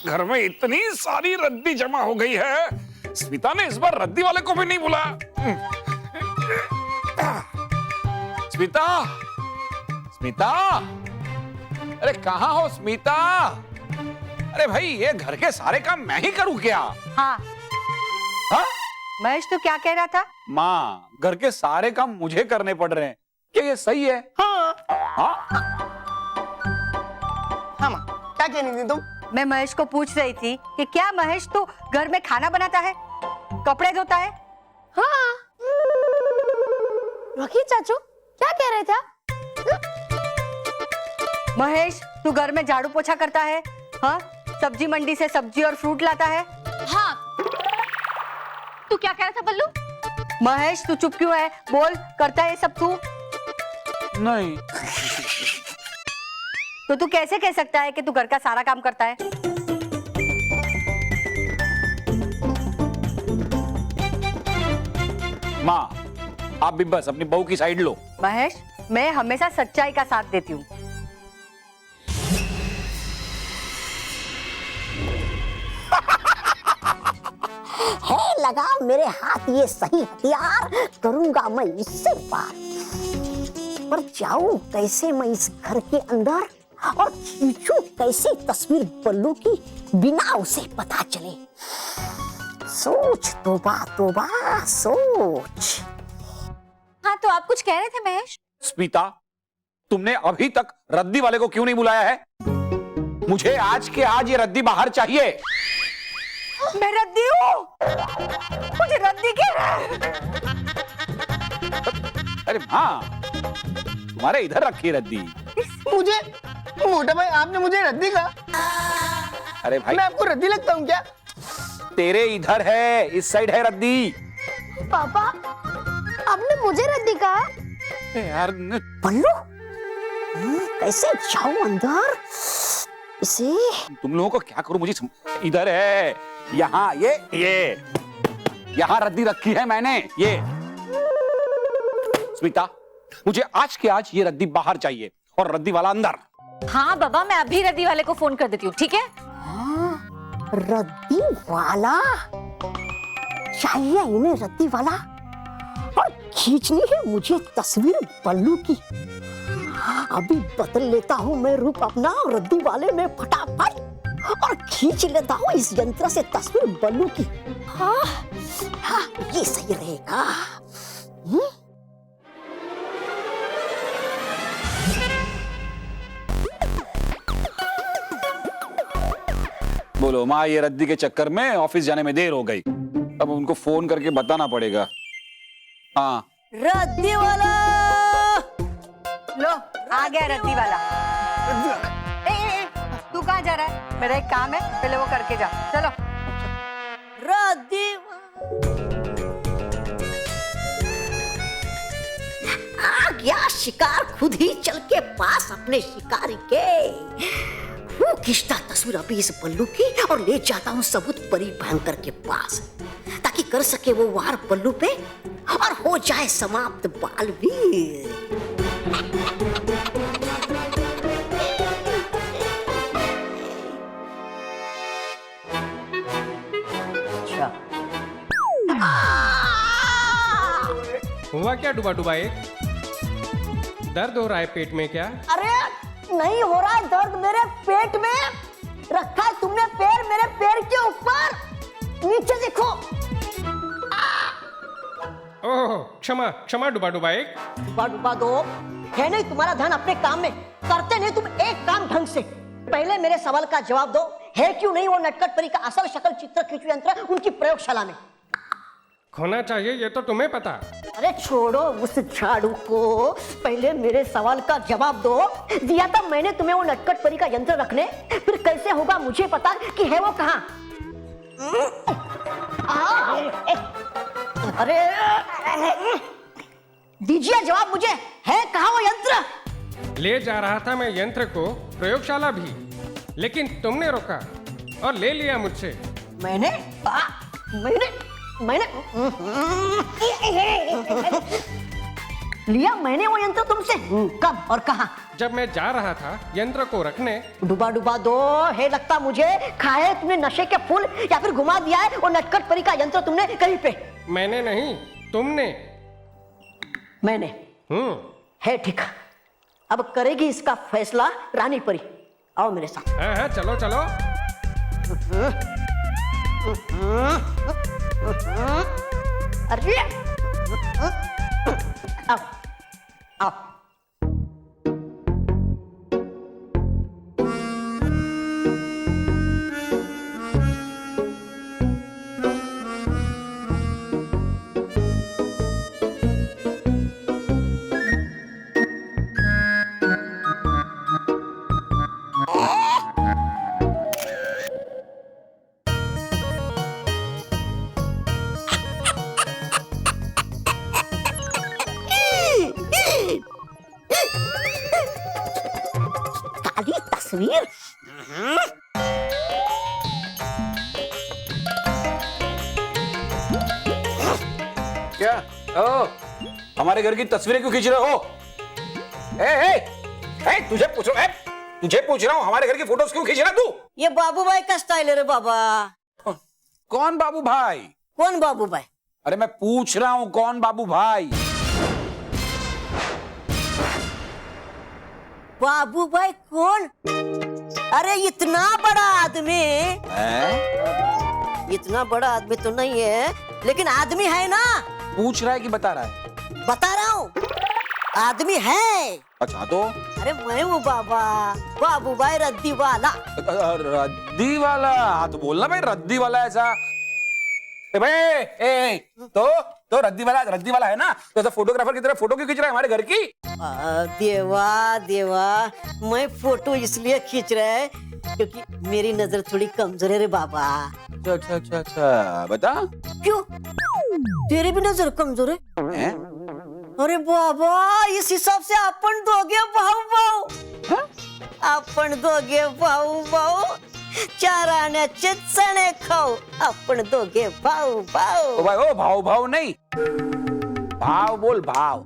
घर में इतनी सारी रद्दी जमा हो गई है, स्मिता ने इस बार रद्दी वाले को भी नहीं बुलाया। स्मिता, स्मिता, अरे कहाँ हो स्मिता? अरे भाई, ये घर के सारे काम मैं ही करूँ क्या? हाँ। हाँ? महेश तो क्या कह रहा था? माँ, घर के सारे काम मुझे करने पड़ रहे हैं, क्या ये सही है? हाँ हाँ? हाँ माँ, क्या कह रही थी तुम? मैं महेश को पूछ रही थी कि क्या महेश तो घर में खाना बनाता है, कपड़े धोता है? हाँ। रॉकी चाचू क्या कह रहे थे? महेश, तू घर में झाड़ू पोछा करता है? हाँ, सब्जी मंडी से सब्जी और फ्रूट लाता है? हाँ। तू क्या कह रहा था बल्लू? महेश, तू चुप क्यों है? बोल, करता है ये सब तू? नहीं। तो तू कैसे कह सकता है कि तू घर का सारा काम करता है? माँ, आप भी बस अपनी बहू की साइड लो। महेश, मैं हमेशा सच्चाई का साथ देती हूँ। है लगा मेरे हाथ ये सही हथियार, करूंगा मैं इससे पार। पर जाऊं कैसे मैं इस घर के अंदर और खींचूं कैसे तस्वीर बल्लू की बिना उसे पता चले। सोच तोबा तोबा सोच। हाँ, तो आप कुछ कह रहे थे महेश? स्मिता, तुमने अभी तक रद्दी वाले को क्यों नहीं बुलाया है? मुझे आज के आज ये रद्दी बाहर चाहिए। मैं रद्दी हूँ? मुझे रद्दी कह रहा है? अरे माँ, तुम्हारे इधर रखी है रद्दी। मुझे मोटा भाई, आपने मुझे रद्दी कहा? अरे भाई, मैं आपको रद्दी लगता हूँ क्या? तेरे इधर है, इस साइड है रद्दी। पापा, आपने मुझे रद्दी कहा? यार बल्लू, कैसे जाऊं अंदर इसे? तुम लोगों को क्या करूं? मुझे इधर है, यहाँ ये यहाँ रद्दी रखी है मैंने। ये स्मिता, मुझे आज के आज ये रद्दी बाहर चाहिए और रद्दी वाला अंदर। हाँ बाबा, मैं अभी रद्दी वाले को फोन कर देती हूँ, ठीक है? हाँ, रद्दी वाला चाहिए इन्हें, रद्दी वाला। और खींचनी है मुझे तस्वीर बल्लू की। अभी बदल लेता हूँ मैं रूप अपना रद्दी वाले में फटाफट, और खींच लेता हूँ इस यंत्र से तस्वीर बल्लू की। हाँ, हाँ, ये सही रहेगा। बोलो माँ, ये रद्दी के चक्कर में ऑफिस जाने में देर हो गई। अब उनको फोन करके बताना पड़ेगा। हाँ, रद्दी वाला लो, आ गया रद्दी वाला। तू कहाँ जा रहा है? मेरा एक काम है, पहले वो करके जा। चलो। रद्दी आ गया शिकार खुद ही चल के पास अपने शिकारी के। वो खींचता तस्वीर अभी इस बल्लू की और ले जाता हूँ सबूत परी भयंकर के पास, ताकि कर सके वो वार बल्लू पे और हो जाए समाप्त बालवीर। हुआ क्या डुबा डुबा? एक दर्द हो रहा है पेट में क्या? अरे नहीं हो रहा है दर्द मेरे पेट में। रखा है तुमने पैर मेरे पैर के ऊपर, नीचे देखो। ओह, क्षमा क्षमा डुबा डुबा। एक डुबा डुबा दो, है नहीं तुम्हारा ध्यान अपने काम में, करते नहीं तुम एक काम ढंग से। पहले मेरे सवाल का जवाब दो, है क्यों नहीं वो नटखट परी का असल शक्ल चित्र खींचू यंत्र उनकी प्रयोगशाला में? खोना चाहिए, ये तो तुम्हें पता। अरे छोड़ो उस झाड़ू को, पहले मेरे सवाल का जवाब दो। दिया था मैंने तुम्हें वो नटखट परी का यंत्र रखने, फिर कैसे होगा मुझे पता कि है वो कहाँ? अरे दीजिए जवाब मुझे, है कहाँ वो यंत्र? ले जा रहा था मैं यंत्र को प्रयोगशाला भी, लेकिन तुमने रोका और ले लिया मुझसे। मैंने लिया मैंने वो यंत्र तुमसे? कब और कहाँ? जब मैं जा रहा था यंत्र को रखने। डुबा डुबा दो है लगता मुझे। खाए तुमने नशे के फूल या फिर घुमा दिया है वो नटखट परी का यंत्र तुमने कहीं पे? मैंने नहीं, तुमने। मैंने। है ठीक। अब करेगी इसका फैसला रानी परी। आओ मेरे साथ। हाँ हाँ, चलो चलो। अरे आओ आओ। काली तस्वीर। क्या? ओ, हमारे घर की तस्वीरें क्यों खींच रहे हो? तुझे पूछ रहा हूँ हमारे घर की फोटोज क्यों खींच रहा तू? ये बाबू भाई का स्टाइल है रे बाबा। कौन बाबू भाई? कौन बाबू भाई? अरे मैं पूछ रहा हूँ कौन बाबू भाई? बाबू भाई कौन? अरे इतना बड़ा आदमी। इतना बड़ा आदमी तो नहीं है लेकिन आदमी है ना। पूछ रहा है कि बता रहा है? बता रहा हूँ आदमी है। अच्छा तो? अरे मैं हूँ बाबा, बाबू भाई रद्दी वाला। रद्दी वाला? हाँ तो बोलना भाई रद्दी वाला ऐसा। तो रद्दी वाला है ना, तो ऐसा फोटोग्राफर की तरह फोटो क्यों खींच रहा है हमारे घर की? देवा देवा, मैं फोटो इसलिए खींच रहा है क्योंकि मेरी नजर थोड़ी कमजोर है रे बाबा। अच्छा बता। क्यों? तेरी भी नजर कमजोर है? अरे बाबा इस हिसाब से अपन दोगे भाऊ। आपण दोगे भाऊ चार आण्याचे चणे खाऊ। आपण दोगे भाऊ। ओ भाई ओ भाव नहीं, भाव बोल, भाव।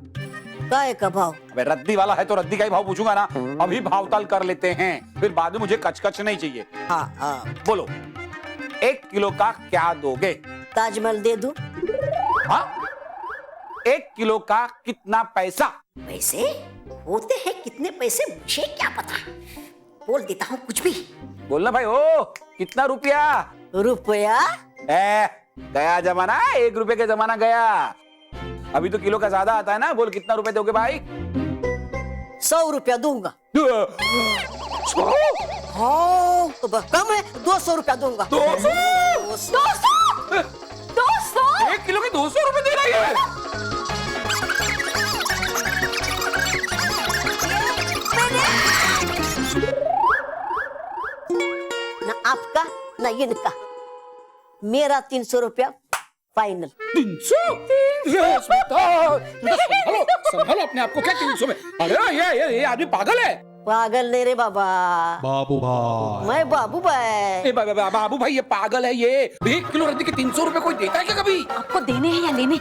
काय का भाव? अबे रद्दी वाला है तो रद्दी का ही भाव पूछूंगा ना। अभी भाव ताल कर लेते हैं, फिर बाद में मुझे कचकच नहीं चाहिए। हाँ बोलो 1 किलो का क्या दोगे? ताजमहल दे दूं? हाँ 1 किलो का कितना पैसा? पैसे होते हैं कितने पैसे मुझे क्या पता, बोल देता हूँ कुछ भी। बोलना भाई। ओ कितना रुपया? रुपया? गया जमाना, 1 रुपए का जमाना गया। अभी तो किलो का ज्यादा आता है ना। बोल कितना रुपए दोगे भाई? 100 रुपया दूंगा। 100? हाँ तो बस कम है, 200 रुपया दूंगा। 200? 1 किलो के 200 रुपए दे रही है? ना आपका ना इनका, मेरा 300 रुपया फाइनल। 300? संभालो अपने आप को। क्या 300 में? अरे ये आदमी पागल है। पागल नहीं रे बाबा, बाबू भाई। मैं बाबू भाई। बाबू भाई ये पागल है। ये 1 किलो रद्दी के 300 रुपए कोई देता है क्या कभी? आपको देने हैं या लेने?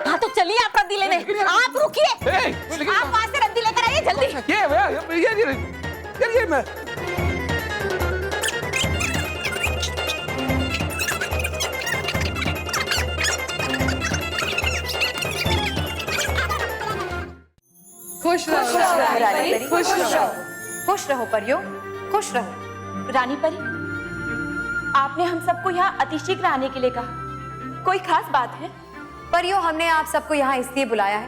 हाँ तो चलिए आप रद्दी लेने। आप रुकिए, आप वहाँ से रद्दी लेकर आइए जल्दी। ये मैं खुश रहो, खुश रहो परियो, खुश रहो। रानी परी, आपने हम सबको यहाँ अतिशीघ्र आने के लिए कहा, कोई खास बात है? परियो हमने आप सबको यहाँ इसलिए बुलाया है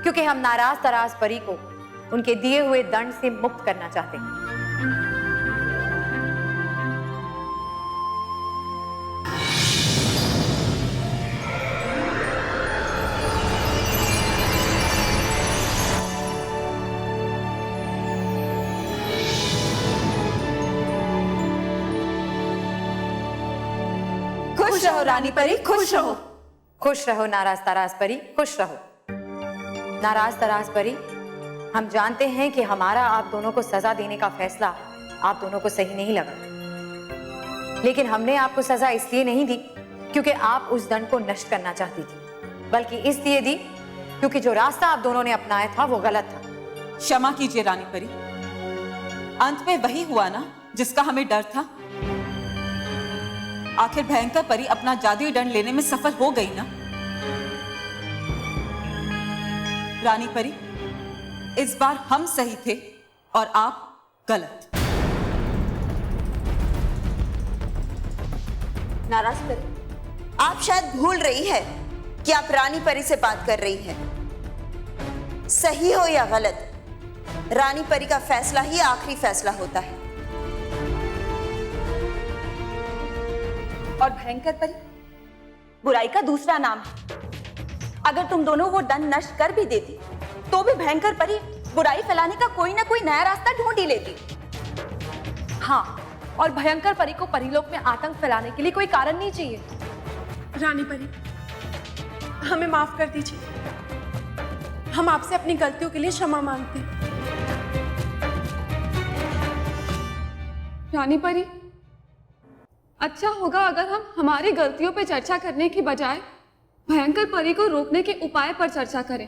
क्योंकि हम नाराज तराज परी को उनके दिए हुए दंड से मुक्त करना चाहते हैं। खुश रहो रानी परी, खुश रहो। खुश रहो नाराज तराज परी, खुश रहो। नाराज तराज परी, हम जानते हैं कि हमारा आप दोनों को सजा देने का फैसला आप दोनों को सही नहीं लगा, लेकिन हमने आपको सजा इसलिए नहीं दी क्योंकि आप उस दंड को नष्ट करना चाहती थी, बल्कि इसलिए दी क्योंकि जो रास्ता आप दोनों ने अपनाया था वो गलत था। क्षमा कीजिए रानी परी, अंत में वही हुआ ना जिसका हमें डर था। आखिर भयंकर परी अपना जादुई दंड लेने में सफल हो गई ना। रानी परी, इस बार हम सही थे और आप गलत। नाराज परी, आप शायद भूल रही है कि आप रानी परी से बात कर रही हैं। सही हो या गलत, रानी परी का फैसला ही आखिरी फैसला होता है। और भयंकर परी बुराई का दूसरा नाम है। अगर तुम दोनों वो दंड नष्ट कर भी देती तो भी भयंकर परी बुराई फैलाने का कोई ना कोई नया रास्ता ढूंढ ही लेती। हाँ, और भयंकर परी को परीलोक में आतंक फैलाने के लिए कोई कारण नहीं चाहिए। रानी परी, हमें माफ कर दीजिए। हम आपसे अपनी गलतियों के लिए क्षमा मांगते हैं। रानी परी, अच्छा होगा अगर हम हमारी गलतियों पर चर्चा करने की बजाय भयंकर परी को रोकने के उपाय पर चर्चा करें।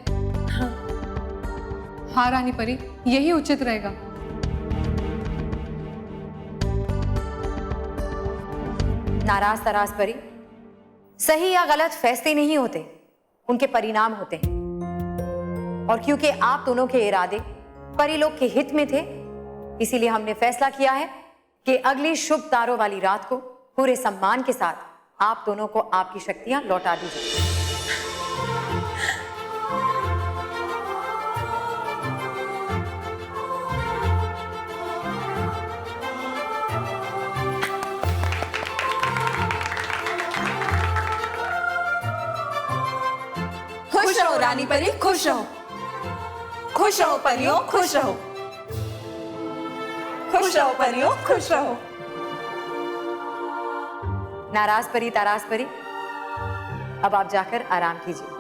हाँ रानी परी, यही उचित रहेगा। नाराज तराज परी, सही या गलत फैसले नहीं होते, उनके परिणाम होते हैं। और क्योंकि आप दोनों के इरादे परीलोक के हित में थे, इसीलिए हमने फैसला किया है कि अगली शुभ तारों वाली रात को पूरे सम्मान के साथ आप दोनों को आपकी शक्तियां लौटा दी जाए। खुश रहो रानी परी, खुश रहो। खुश रहो परियों, खुश रहो। खुश रहो परियों, खुश रहो। नाराज परी ताराज परी, अब आप जाकर आराम कीजिए।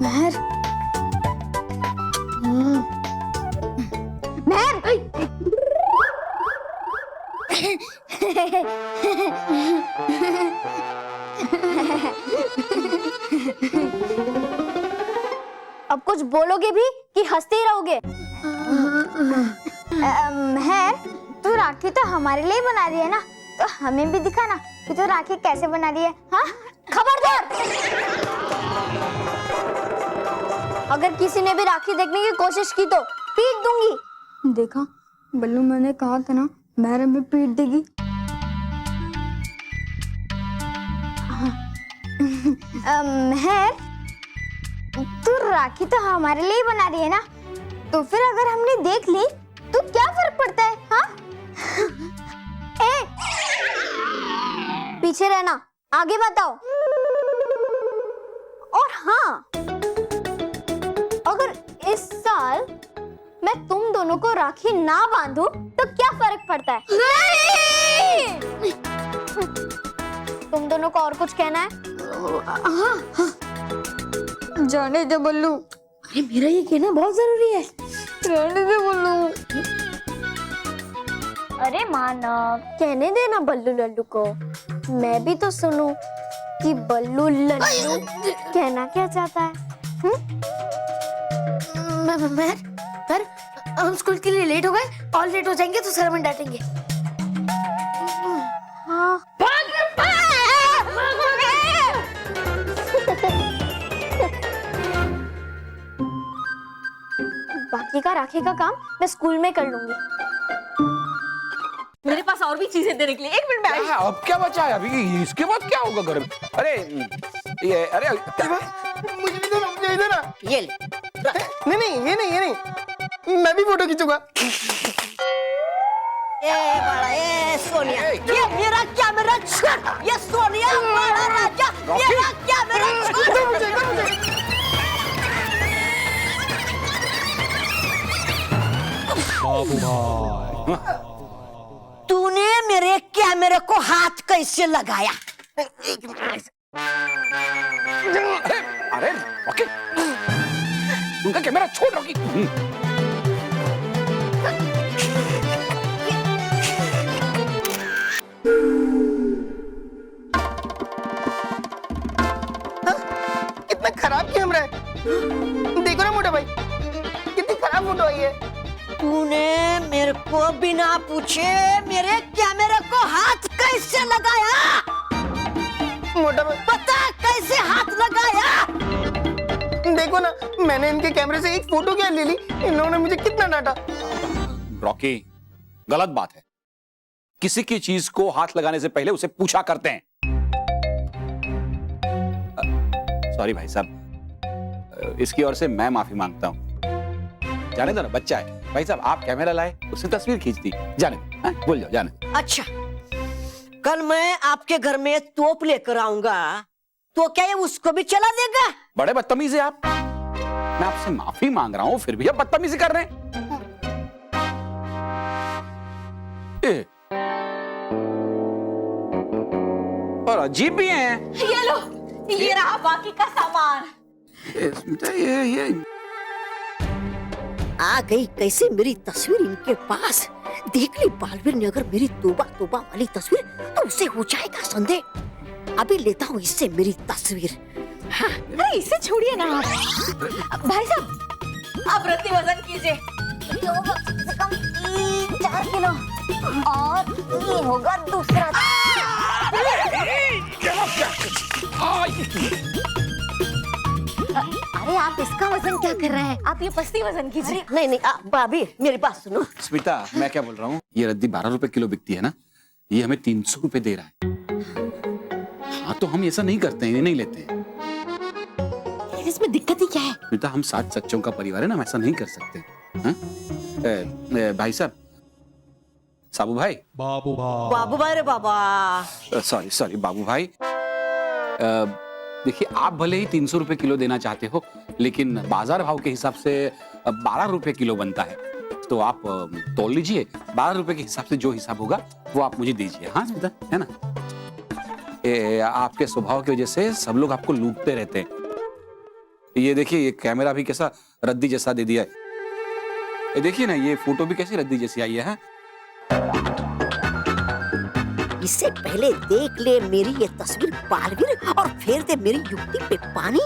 महर, महर, अब कुछ बोलोगे भी कि हंसते ही रहोगे? महर, तू राखी तो हमारे लिए बना रही है ना, तो हमें भी दिखा ना कि तू राखी कैसे बना रही है। हाँ, खबरदार! अगर किसी ने भी राखी देखने की कोशिश की तो पीट दूंगी। देखा बल्लू, मैंने कहा था ना, महर हमें पीट देगी। महर, तू राखी तो हमारे लिए ही बना रही है ना, तो फिर अगर हमने देख ली तो क्या फर्क पड़ता है? हाँ? ए, पीछे रहना, आगे बताओ। और हाँ, अगर इस साल मैं तुम दोनों को राखी ना बांधूं तो क्या फर्क पड़ता है? नहीं! तुम दोनों को और कुछ कहना है? हाँ। जाने दे बल्लू। अरे मेरा ये कहना बहुत जरूरी है। जाने दे बल्लू। अरे मानव, कहने देना बल्लू लल्लू को। मैं भी तो सुनूं कि बल्लू लल्लू कहना क्या चाहता है। सर, हम स्कूल के लिए लेट हो गए, और लेट हो जाएंगे तो सर हमें डांटेंगे। हाँ। बाकी का राखी का काम मैं स्कूल में कर लूंगी। मेरे पास और भी चीजें देने के लिए, एक मिनट में आई। अब क्या बचा है अभी? इसके बाद क्या होगा घर में? अरे ये, अरे मुझे भी देना, मुझे भी देना। ये ले। नहीं, ये नहीं, मैं भी फोटो खींचूंगा। ए सोनिया, ये मेरा कैमरा छूट। ये सोनिया बड़ा राजा, मेरा कैमरा छूट। बाबू भाई। तूने मेरे कैमरे को हाथ कैसे लगाया? अरे रॉकी, उनका कैमरा छोड़ रॉकी। इतना खराब कैमरा है। देखो ना मोटा भाई, कितनी खराब फोटो आई है। तूने मेरे को बिना पूछे मेरे कैमरे को हाथ कैसे लगाया? मोटा भाई पता कैसे हाथ लगाया? देखो ना, मैंने इनके कैमरे से एक फोटो क्या ले ली, इन्होंने मुझे कितना डांटा। रॉकी, गलत बात है। किसी की चीज को हाथ लगाने से पहले उसे पूछा करते हैं। सॉरी भाई साहब, इसकी ओर से मैं माफी मांगता हूं। जाने दो ना, बच्चा है। भाई साहब, आप कैमरा लाए, उसने तस्वीर खींच दी। जाने दो, हाँ? भूल जाओ, जाने दो। अच्छा, कल मैं आपके घर में तोप लेकर आऊंगा, तो क्या ये उसको भी चला देगा? बड़े बदतमीज है आप। मैं आपसे माफी मांग रहा हूं, फिर भी आप बदतमीजी कर रहे हैं। और अजीब भी हैं। ये लो, ये रहा बाकी का सामान। ये आ गई कैसे मेरी तस्वीर इनके पास। देख ली बालवीर ने अगर मेरी तोबा तोबा वाली तस्वीर, तो उसे हो जाएगा संदेह। अभी लेता हूँ इससे मेरी तस्वीर। हाँ। अरे इसे छोड़िए ना आप। भाई साहब, आप रत्ती वजन कीजिए। कम से कम 3-4 किलो, और ये होगा दूसरा। अरे आप इसका वजन क्या कर रहे हैं? आप ये पस्ती वजन कीजिए। नहीं नहीं, भाभी मेरी बात सुनो। स्मिता, मैं क्या बोल रहा हूँ, ये रद्दी 12 रुपए किलो बिकती है ना, ये हमें 300 रुपए दे रहा है। हाँ, तो हम ऐसा नहीं करते हैं, ये नहीं लेते हैं। इसमें दिक्कत ही क्या है? स्मिता, हम 7 सच्चों का परिवार है ना, हम ऐसा नहीं कर सकते। हाँ? भाई साहब, साबू भाई। बाबू भाई। बाबू भाई रे बाबा। सॉरी बाबू भाई। देखिए, आप भले ही 300 रुपए किलो देना चाहते हो, लेकिन बाजार भाव के हिसाब से 12 रुपए किलो बनता है। तो आप तोल लीजिए, 12 रुपए के हिसाब से जो हिसाब होगा वो आप मुझे दीजिए। हाँ स्मिता, है ना? आपके स्वभाव की वजह से सब लोग आपको लूटते रहते हैं। ये देखिए, ये कैमरा भी कैसा रद्दी जैसा दे दिया है। ये देखिए ना, ये फोटो भी कैसी रद्दी जैसी आई है। इससे पहले देख ले मेरी ये तस्वीर बालवीर, और फेर दे मेरी युक्ति पे पानी।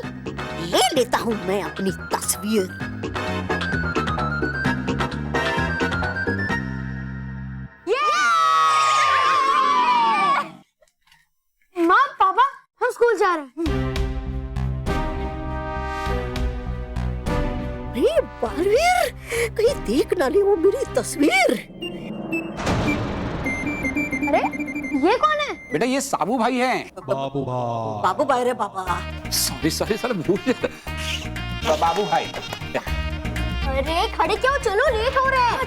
ले लेता हूँ मैं अपनी तस्वीर। माँ पापा, हम स्कूल जा रहे हैं। अरे बालवीर, कहीं देख ना ले वो मेरी तस्वीर। अरे ये कौन है? बेटा, ये साबू भाई हैं। बाबू भाई। बाबू भाई रे बाबा। सॉरी भूल गया। बाबू भाई। अरे खड़े क्यों, चलो लेट हो रहे हैं।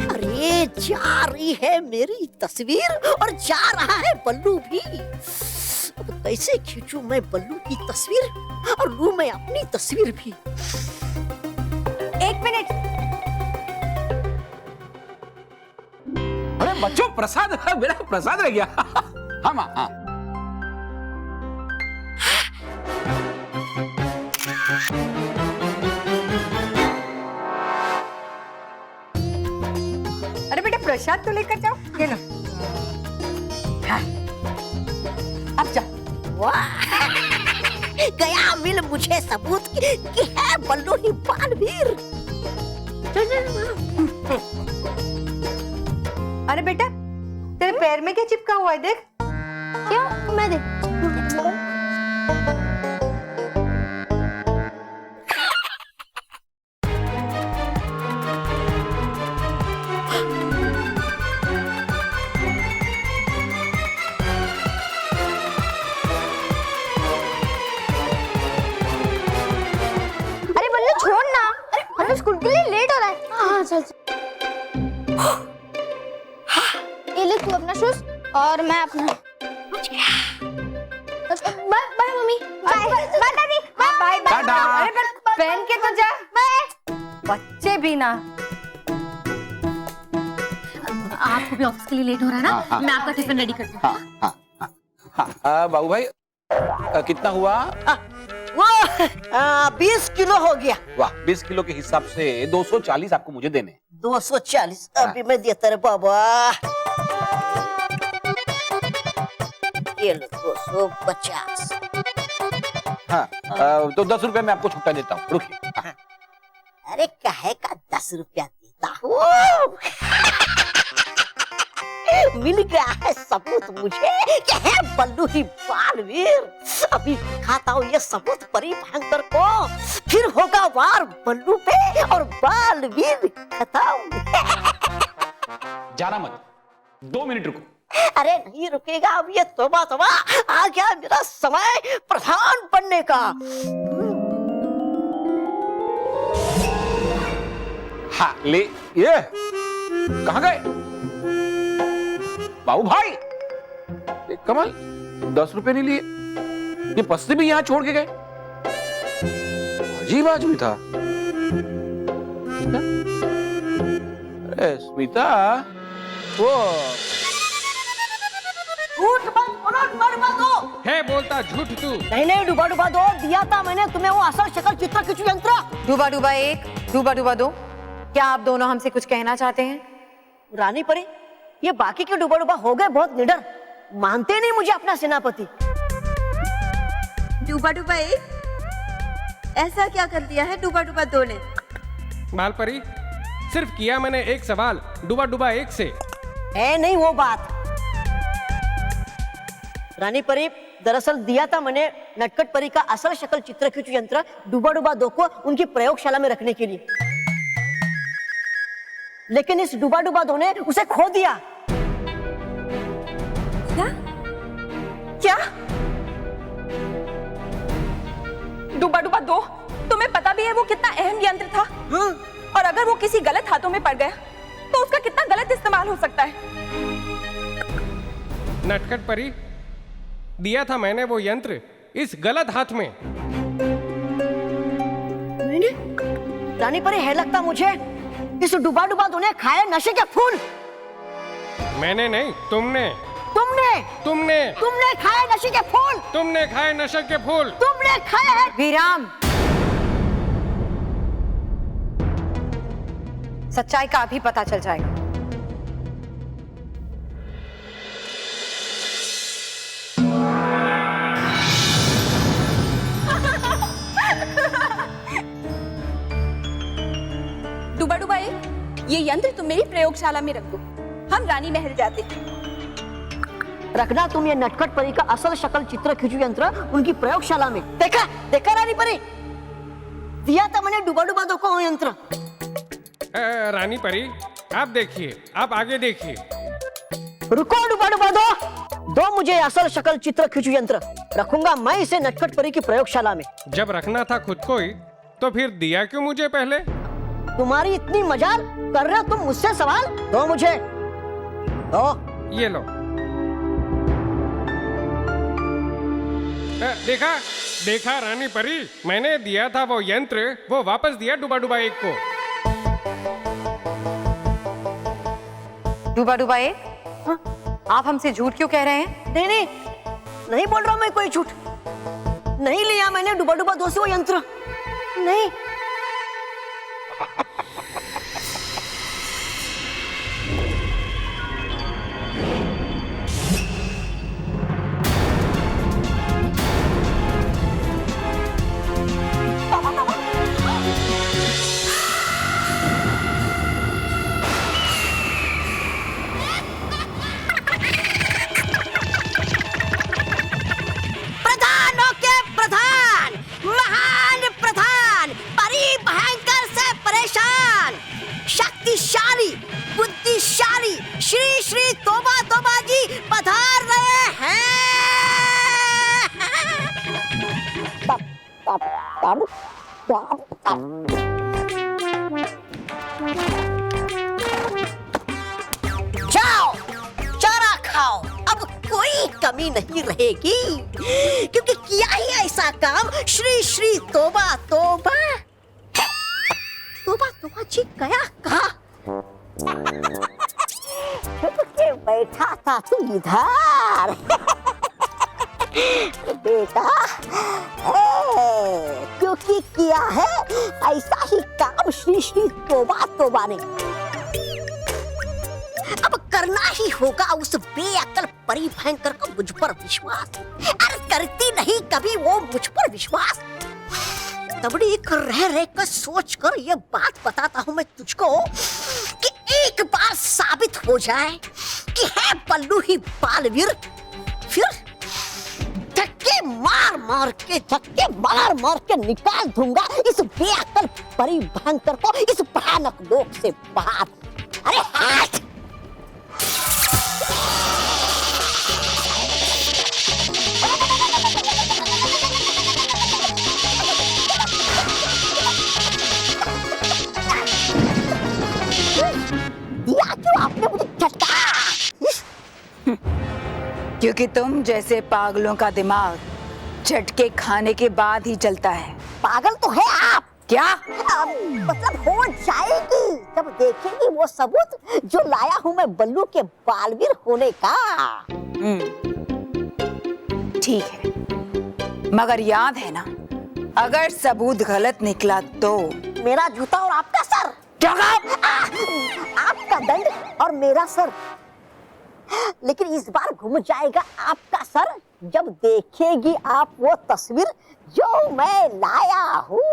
अरे जा रही है मेरी तस्वीर, और जा रहा है बल्लू भी। अब कैसे खींचूं मैं बल्लू की तस्वीर, और लूं मैं अपनी तस्वीर भी। 1 मिनट। अरे बच्चों, प्रसाद, मेरा प्रसाद रह गया। हाँ माँ, हाँ। अरे बेटा, प्रसाद तो लेकर जाओ। ये लो। हाँ। अब जा। वाह, गया मिल मुझे सबूत कि है बल्लू ही बालवीर। अरे बेटा, तेरे पैर में क्या चिपका हुआ है, देख। क्या? मैं देख। अरे बल्लू छोड़ ना, हमें स्कूल के लिए लेट हो रहा है। हाँ चल। और मैं अपना bye bye mummy, bye bye दादी, बाय बाय। टाटा। अरे पहन के तो जा। बच्चे भी ना। आपको भी ऑफिस के लिए लेट हो रहा है हाँ, हाँ। ना, मैं आपका टिफिन रेडी करती हूँ। हाँ बाबू भाई कितना हुआ? वो 20 किलो हो गया। वाह, 20 किलो के हिसाब से 240 आपको मुझे देने हैं। 240 अभी मैं देता रे बाबा। ये लो 250। हाँ तो 10 रुपए मैं आपको छुट्टा देता हूँ, रुकिए। हाँ। अरे काहे का 10 रुपया देता हूँ। मिल गया है सबूत मुझे कि है बल्लू ही बालवीर। अभी खाता हूँ ये सबूत परी भयंकर को, फिर होगा वार बल्लू पे और बालवीर खत्म। जाना मत, 2 मिनट रुको। अरे नहीं रुकेगा अब, ये तोबा तोबा आ गया मेरा समय प्रधान बनने का। हाँ ले, ये कहाँ गए बाबू भाई? कमल 10 रुपए नहीं लिए, ये पस्ती भी यहाँ छोड़ के गए। अजीब आदमी था। अरे स्मिता, वो झूठ मत बोलो, डुबा दो। है बोलता झूठ तू। नहीं डुबा दो, दिया था मैंने तुम्हें वो असल शक्ल चित्र खिंचू यंत्र। डूबा डूबा 1, डूबा डूबा 2। क्या आप दोनों हमसे कुछ कहना चाहते हैं? रानी परी, ये बाकी के डुबा डुबा हो गए बहुत निडर, मानते नहीं मुझे अपना सेनापति। डूबा डूबा 1 ऐसा क्या कर दिया है डूबा डूबा 2 ने? मालपरी, सिर्फ किया मैंने एक सवाल डूबा डूबा 1 से। है नहीं वो बात। रानी परी, दरअसल दिया था मैंने नटखट परी का असल शक्ल चित्र खिंचू यंत्र डूबा डूबा 2 को उनकी प्रयोगशाला में रखने के लिए, लेकिन इस डूबा डूबा 2 ने उसे खो दिया। क्या? डूबा डूबा 2, तुम्हें पता भी है वो कितना अहम यंत्र था? हाँ। और अगर वो किसी गलत हाथों में पड़ गया तो उसका कितना गलत इस्तेमाल हो सकता है। नटखट परी, दिया था मैंने वो यंत्र इस गलत हाथ में। मैंने? रानी परी, है लगता मुझे इस डूबा डूबा 2 ने खाए नशे के फूल। मैंने नहीं, तुमने तुमने खाए नशे के फूल। तुमने खाए नशे के फूल। तुमने खाए हैं। विराम। सच्चाई का अभी पता चल जाएगा। डूबा डूबा 1, ये यंत्र तुम मेरी प्रयोगशाला में रख दो, हम रानी महल जाते हैं। रखना तुम ये नटखट परी का असल शक्ल चित्र खिंचू यंत्र उनकी प्रयोगशाला में। देखा रानी परी, दिया था मैंने डूबा डूबा 2 को वो यंत्र। रानी परी, आप देखिए, आप आगे देखिए। रुको डूबा डूबा 2, मुझे असल शक्ल चित्र खिंचू यंत्र, रखूंगा मैं इसे नटखट परी की प्रयोगशाला में। जब रखना था खुद को ही, तो फिर दिया क्यों मुझे पहले? तुम्हारी इतनी मजाल कर रहे हो तुम मुझसे सवाल? दो मुझे, दो। ये लो। देखा रानी परी, मैंने दिया था वो यंत्र, वो वापस दिया डूबा डूबा 1 को। डूबा डूबा 1, आप हमसे झूठ क्यों कह रहे हैं? नहीं बोल रहा हूं मैं कोई झूठ। नहीं लिया मैंने डूबा डूबा 2 से वो यंत्र, नहीं। प्रधानों के प्रधान, महान प्रधान, परी भयंकर से परेशान, शक्तिशाली, बुद्धिशाली श्री श्री तोबा तोबा जी पधार रहे हैं। जाओ, चारा खाओ, कमी नहीं रहेगी, क्योंकि किया ही ऐसा काम श्री श्री तोबा तोबा। तोबा तोबा जी गया कहाँ? छुप के बैठा था तू इधर। बेटा क्योंकि किया है ऐसा ही काम श्री श्री तोबा तोबा ने, अब करना ही होगा उस बेअक्ल परी भयंकर को मुझ पर विश्वास। अरे करती नहीं कभी वो मुझ पर विश्वास। तबड़ी रह रह कर सोच कर ये बात बताता हूँ मैं तुझको कि एक बार साबित हो जाए कि है पल्लू ही बालवीर, फिर धक्के मार मार के निकाल दूंगा इस बेअक्ल परी भयंकर को इस भयानक लोक से बाहर। अरे हाथ दिया क्यों आपने मुझे झटका? क्योंकि तुम जैसे पागलों का दिमाग झटके खाने के बाद ही चलता है। पागल तो है आप। क्या मतलब हो जाएगी जब देखेंगी वो सबूत जो लाया हूँ मैं बल्लू के बालवीर होने का। ठीक है, मगर याद है ना, अगर सबूत गलत निकला तो मेरा जूता और आपका सर। आपका दंड और मेरा सर, लेकिन इस बार घूम जाएगा आपका सर जब देखेगी आप वो तस्वीर जो मैं लाया हूँ।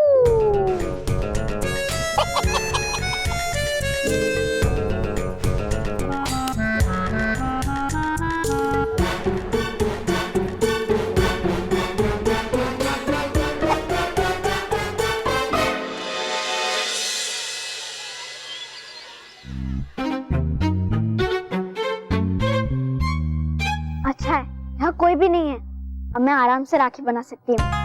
अच्छा है यहाँ कोई भी नहीं है, अब मैं आराम से राखी बना सकती हूँ।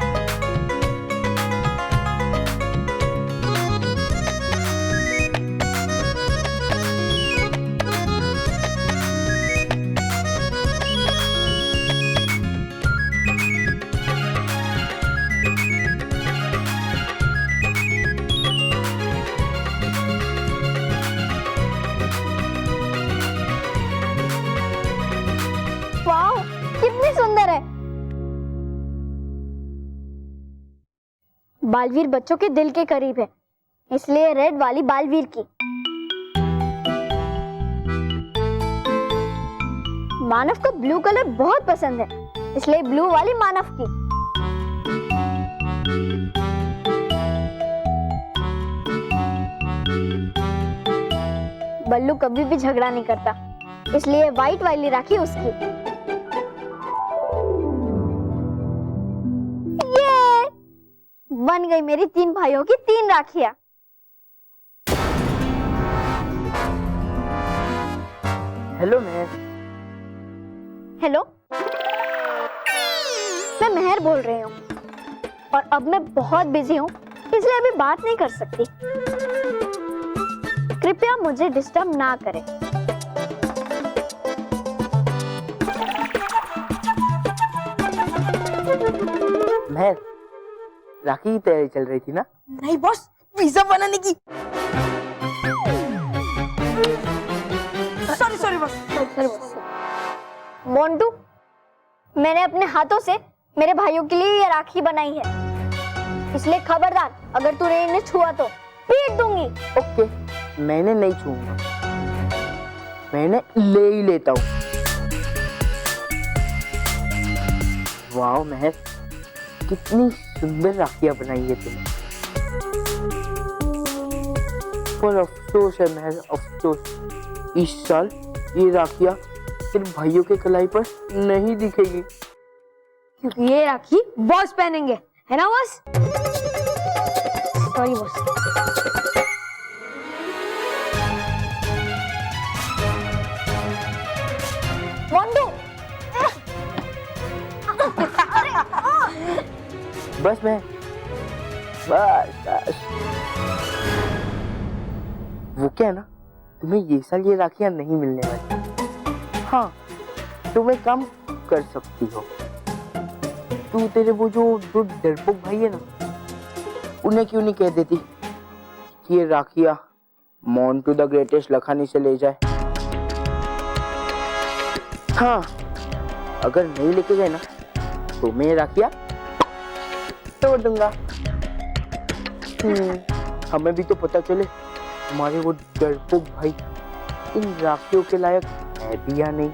वाह कितनी सुंदर है। बालवीर बच्चों के दिल के करीब है, इसलिए रेड वाली बालवीर की। मानव को ब्लू कलर बहुत पसंद है, इसलिए ब्लू वाली मानव की। बल्लू कभी भी झगड़ा नहीं करता, इसलिए व्हाइट वाली राखी उसकी। ये बन गई मेरी 3 भाइयों की 3 राखियां। हेलो मेहर। हेलो, मैं मेहर बोल रही हूँ और अब मैं बहुत बिजी हूँ, इसलिए अभी बात नहीं कर सकती। कृपया मुझे डिस्टर्ब ना करें। मेहर, राखी की तैयारी चल रही थी ना? नहीं बॉस, पिज्जा बनाने की। Sorry boss. मोंटू, मैंने अपने हाथों से मेरे भाइयों के लिए ये राखी बनाई है, इसलिए खबरदार अगर तूने इन्हें छुआ तो पीट दूंगी। ओके, मैंने नहीं छूऊंगा, मैंने ले ही लेता हूँ। वाह मेहर, कितनी सुंदर राखियां बनाई है तुमने। पर अफसोस है मेहर, अफसोस, इस साल ये राखियां सिर्फ भाइयों के कलाई पर नहीं दिखेगी, क्योंकि ये राखी बॉस पहनेंगे, है ना बॉस? Sorry boss. मोंटू, बस मैं बस वो क्या है ना, तुम्हें ये साल ये राखियां नहीं मिलने वाली। हाँ, तुम एक काम कर सकती हो। तू तेरे वो जो दो डरपोक भाई है ना, उन्हें क्यों नहीं कह देती कि ये राखिया मोंटू द ग्रेटेस्ट लखानी से ले जाए? हाँ, अगर नहीं लेके गए ना तो मैं राखिया तोड़ दूंगा। हमें भी तो पता चले हमारे वो डरपोक भाई इन राखियों के लायक है भी या नहीं।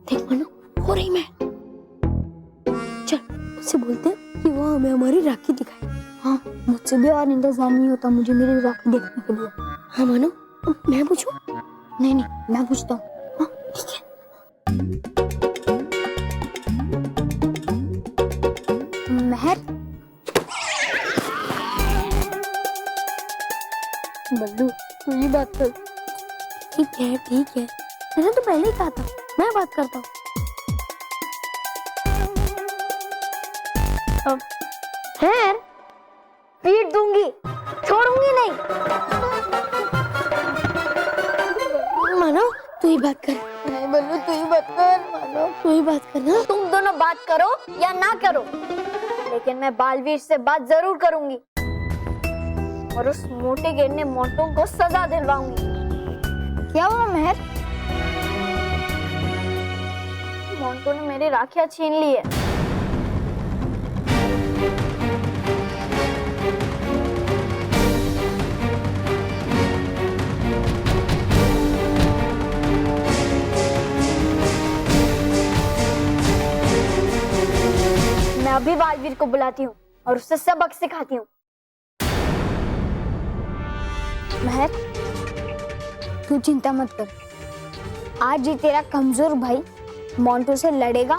देख मनु, हो रही मैं। चल उससे बोलते हैं कि वो हमें हमारी राखी दिखाए। हाँ, मुझसे भी और इंतजार नहीं होता मुझे मेरी राखी देखने के लिए। हाँ मनु, मैं पूछूं? नहीं नहीं, मैं पूछता हूँ। हाँ ठीक है। महर, बल्लू तू ही बात कर। ठीक है ठीक है, मैंने तो पहले ही कहा था मैं बात करता हूँ। खैर, पीट दूंगी, छोड़ूंगी नहीं। मानो तू ही बात कर। नहीं बल्लू तू ही बात कर। मानो तू ही बात कर ना। तुम दोनों बात करो या ना करो, लेकिन मैं बालवीर से बात जरूर करूंगी और उस मोटे गिरने मोंटू को सजा दिलवाऊंगी। क्या हुआ महर? मोंटू ने मेरी राखियां छीन ली है। मैं अभी बालवीर को बुलाती हूँ और उससे सबक सिखाती हूँ। महर, तू चिंता मत कर। आज ही तेरा कमजोर भाई मोंटू से लड़ेगा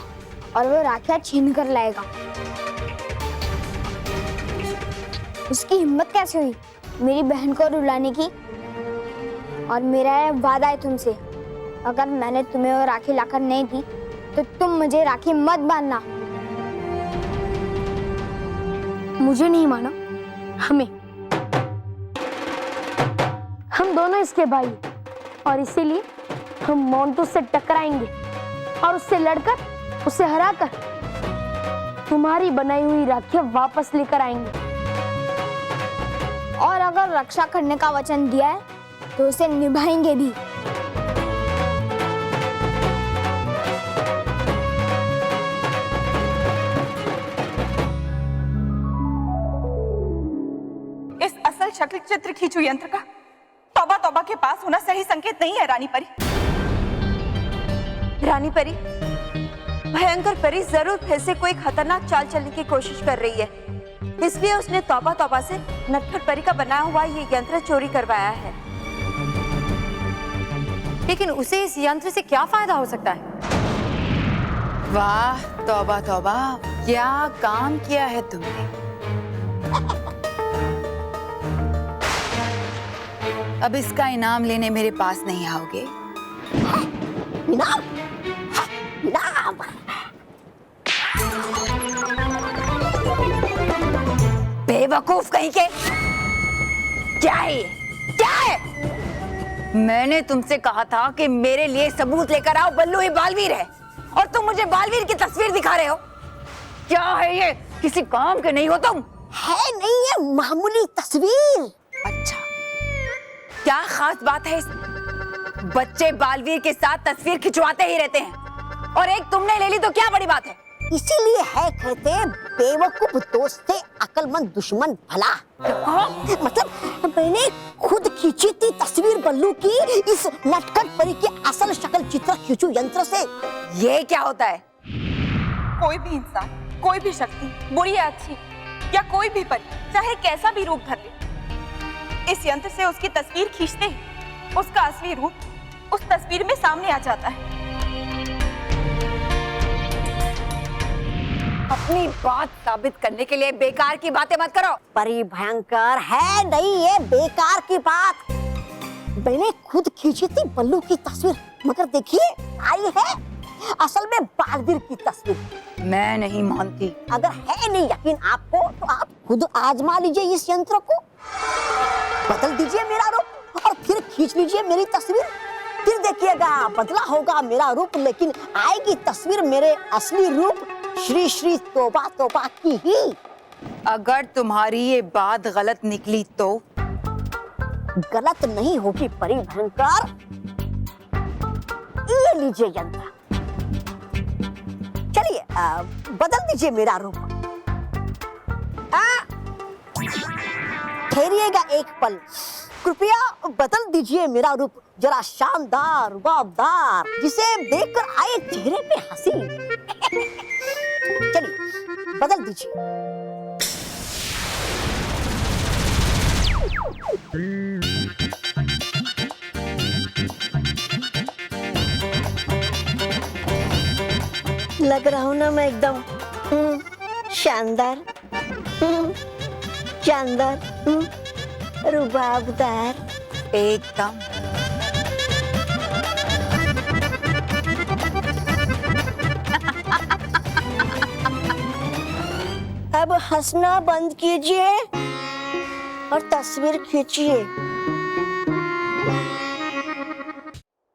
और वो राखियां छीन कर लाएगा। उसकी हिम्मत कैसे हुई मेरी बहन को रुलाने की? और मेरा ये वादा है तुमसे, अगर मैंने तुम्हें वो राखी लाकर नहीं दी तो तुम मुझे राखी मत बांधना। मुझे नहीं माना, हमें। हम दोनों इसके भाई और इसीलिए हम मोंटू से टकराएंगे और उससे लड़कर, उसे हराकर तुम्हारी बनाई हुई राखियां वापस लेकर आएंगे। और अगर रक्षा करने का वचन दिया है तो उसे निभाएंगे भी। इस असल शक्ल चित्र खींचू यंत्र का तौबा तौबा के पास होना सही संकेत नहीं है रानी परी। रानी परी, भयंकर परी जरूर फिर से कोई खतरनाक चाल चलने की कोशिश कर रही है, इसलिए उसने तौबा तौबा से नटखट परी का बनाया हुआ ये यंत्र चोरी करवाया है। लेकिन उसे इस यंत्र से क्या फायदा हो सकता है? वाह तौबा तौबा, क्या काम किया है तुमने। अब इसका इनाम लेने मेरे पास नहीं आओगे। इनाम? इनाम? बेवकूफ कहीं के। क्या है? क्या है? मैंने तुमसे कहा था कि मेरे लिए सबूत लेकर आओ, बल्लू ही बालवीर है और तुम मुझे बालवीर की तस्वीर दिखा रहे हो। क्या है ये? किसी काम के नहीं हो तुम। है नहीं, ये मामूली तस्वीर। अच्छा, क्या खास बात है? बच्चे बालवीर के साथ तस्वीर खिंचवाते ही रहते हैं और एक तुमने ले ली तो क्या बड़ी बात है? इसीलिए है कहते बेवकूफ दोस्त से अक्लमंद दुश्मन भला। मतलब मैंने खुद खींची थी तस्वीर बल्लू की इस नटखट परी की असल शक्ल चित्र खींचू यंत्र से। ये क्या होता है? कोई भी इंसान, कोई भी शक्ति, बुरी या अच्छी, या कोई भी परी, चाहे कैसा भी रूप धर ले, इस यंत्र से उसकी तस्वीर खींचते ही उसका असली रूप उस तस्वीर में सामने आ जाता है। अपनी बात साबित करने के लिए बेकार की बातें मत करो। परी भयंकर है नहीं, ये बेकार की बात। मैंने खुद खींची थी बल्लू की तस्वीर, मगर देखिए आई है असल में बालवीर की तस्वीर। मैं नहीं मानती। अगर है नहीं यकीन आपको तो आप खुद आजमा लीजिए इस यंत्र को, बदल दीजिए मेरा रूप और फिर खींच लीजिए मेरी तस्वीर, फिर देखिएगा बदला होगा मेरा रूप, लेकिन आएगी तस्वीर मेरे असली रूप श्री श्री तोबा तोबा की ही। अगर तुम्हारी ये बात गलत निकली तो? गलत नहीं होगी परी भयंकर, ये लीजिए यंत्र, चलिए बदल दीजिए मेरा रूप। ठहरिएगा एक पल, कृपया बदल दीजिए मेरा रूप, जरा शानदार रुबाबदार, जिसे देखकर आए चेहरे पे हंसी। चलिए बदल दीजिए। लग रहा हूँ ना मैं एकदम शानदार, शानदार, रुबाबदार एकदम। अब हंसना बंद कीजिए और तस्वीर खींचिए।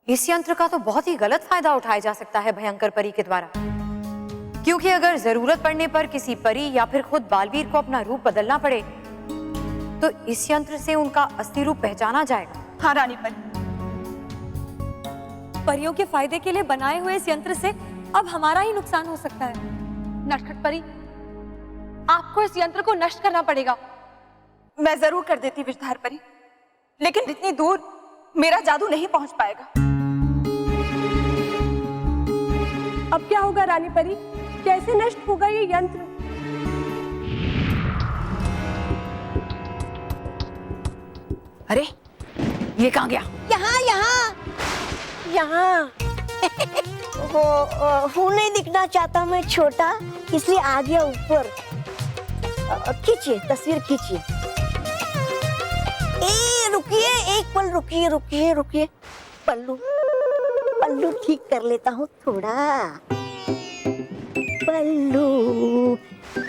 इस यंत्र का तो बहुत ही गलत फायदा उठाया जा सकता है भयंकर परी के द्वारा, क्योंकि अगर जरूरत पड़ने पर किसी परी या फिर खुद बालवीर को अपना रूप बदलना पड़े तो इस यंत्र से उनका असली रूप पहचाना जाएगा। हाँ रानी परी, परियों के फायदे के लिए बनाए हुए इस यंत्र से अब हमारा ही नुकसान हो सकता है। नटखट परी, आपको इस यंत्र को नष्ट करना पड़ेगा। मैं जरूर कर देती विषधार परी, लेकिन इतनी दूर मेरा जादू नहीं पहुंच पाएगा। अब क्या होगा रानी परी, कैसे नष्ट होगा ये यंत्र? अरे ये कहाँ गया? यहाँ यहाँ यहाँ वो नहीं दिखना चाहता मैं छोटा, इसलिए आ गया ऊपर। खींचिए तस्वीर खींचिए। रुकिए एक पल, रुकिए रुकिए रुकिए, पल्लू पल्लू ठीक कर लेता हूँ थोड़ा। पल्लू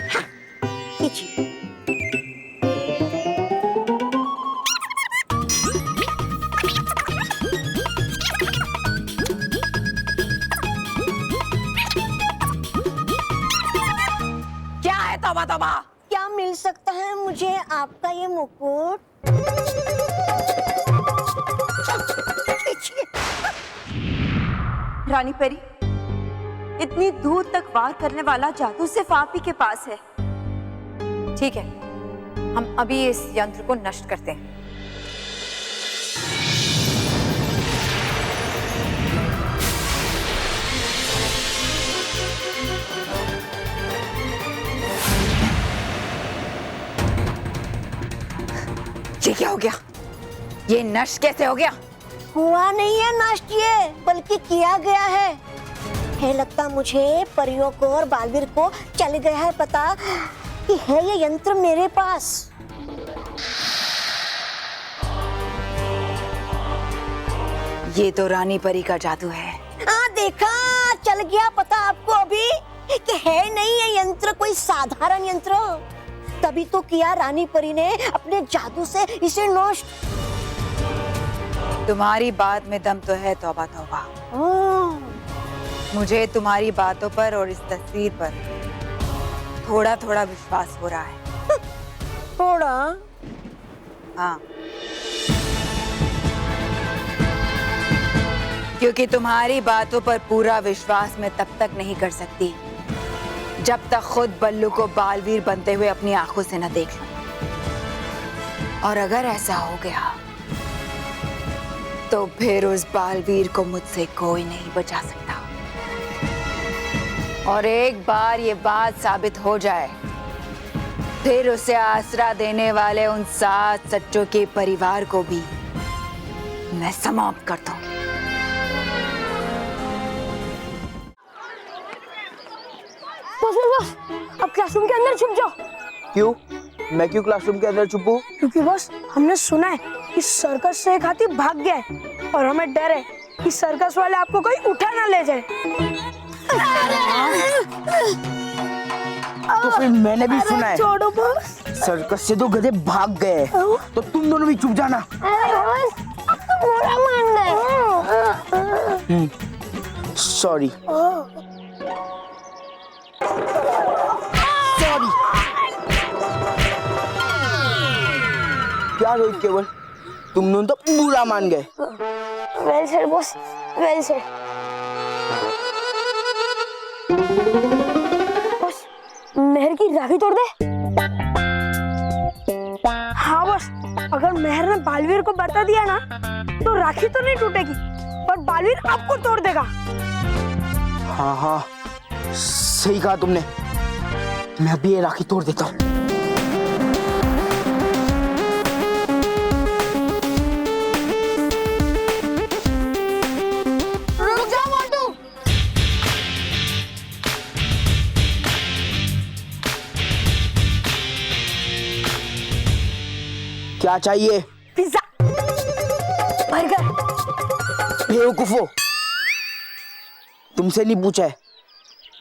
हाँ, खींचिए। क्या है तौबा तौबा? क्या मिल सकता है मुझे आपका ये मुकुट? रानी परी, इतनी दूर तक वार करने वाला जादू सिर्फ आप ही के पास है। ठीक है, हम अभी इस यंत्र को नष्ट करते हैं। ये क्या हो गया? ये नष्ट कैसे हो गया? हुआ नहीं है नष्ट, ये बल्कि किया गया है लगता मुझे परियों को और बालवीर को चल गया है पता कि है ये यंत्र मेरे पास। ये तो रानी परी का जादू है। हाँ देखा, चल गया पता आपको अभी कि है नहीं ये यंत्र कोई साधारण यंत्र, तभी तो किया रानी परी ने अपने जादू से इसे नष्ट। तुम्हारी बात में दम तो है तौबा तौबा। मुझे तुम्हारी बातों पर और इस तस्वीर पर थोड़ा थोड़ा विश्वास हो रहा है। थोड़ा? हाँ, क्योंकि तुम्हारी बातों पर पूरा विश्वास मैं तब तक नहीं कर सकती जब तक खुद बल्लू को बालवीर बनते हुए अपनी आंखों से न देख लूं। और अगर ऐसा हो गया तो फिर उस बालवीर को मुझसे कोई नहीं बचा सकता। और एक बार ये बात साबित हो जाए, फिर उसे आसरा देने वाले उन 7 सच्चों के परिवार को भी मैं समाप्त कर दूं। बस अब क्लासरूम के अंदर छुप जाओ। क्यों? मैं क्यों क्लासरूम के अंदर छुपूं? क्योंकि बस हमने सुना है कि सर्कस से एक हाथी भाग गया है और हमें डर है कि सर्कस वाले आपको कोई उठा ना ले जाए। तो फिर मैंने भी सुना है छोड़ो बॉस। सर्कस से तो गधे भाग गए, तो तुम दोनों भी चुप जाना। बुरा मान गए। Sorry sorry. क्या रोहित केवल, तुम दोनों तो बुरा मान गए। Well said boss, well said. Boss, Mehar की राखी तोड़ दे। हाँ बॉस, अगर मेहर ने बालवीर को बता दिया ना तो राखी तो नहीं टूटेगी और बालवीर आपको तोड़ देगा। हाँ हाँ सही कहा तुमने, मैं अभी ये राखी तोड़ देता हूँ। रुक जा मोटू। क्या चाहिए? Pizza, burger. बेवकूफो, तुमसे नहीं पूछा है,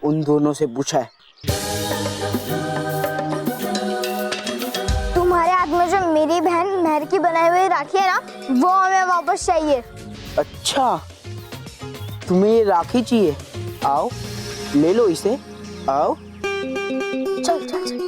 उन दोनों से पूछा है। तुम्हारे हाथ में जो मेरी बहन मेहर की बनाई हुई राखी है ना, वो हमें वापस चाहिए। अच्छा, तुम्हें ये राखी चाहिए? आओ ले लो इसे, आओ। चल चल चल।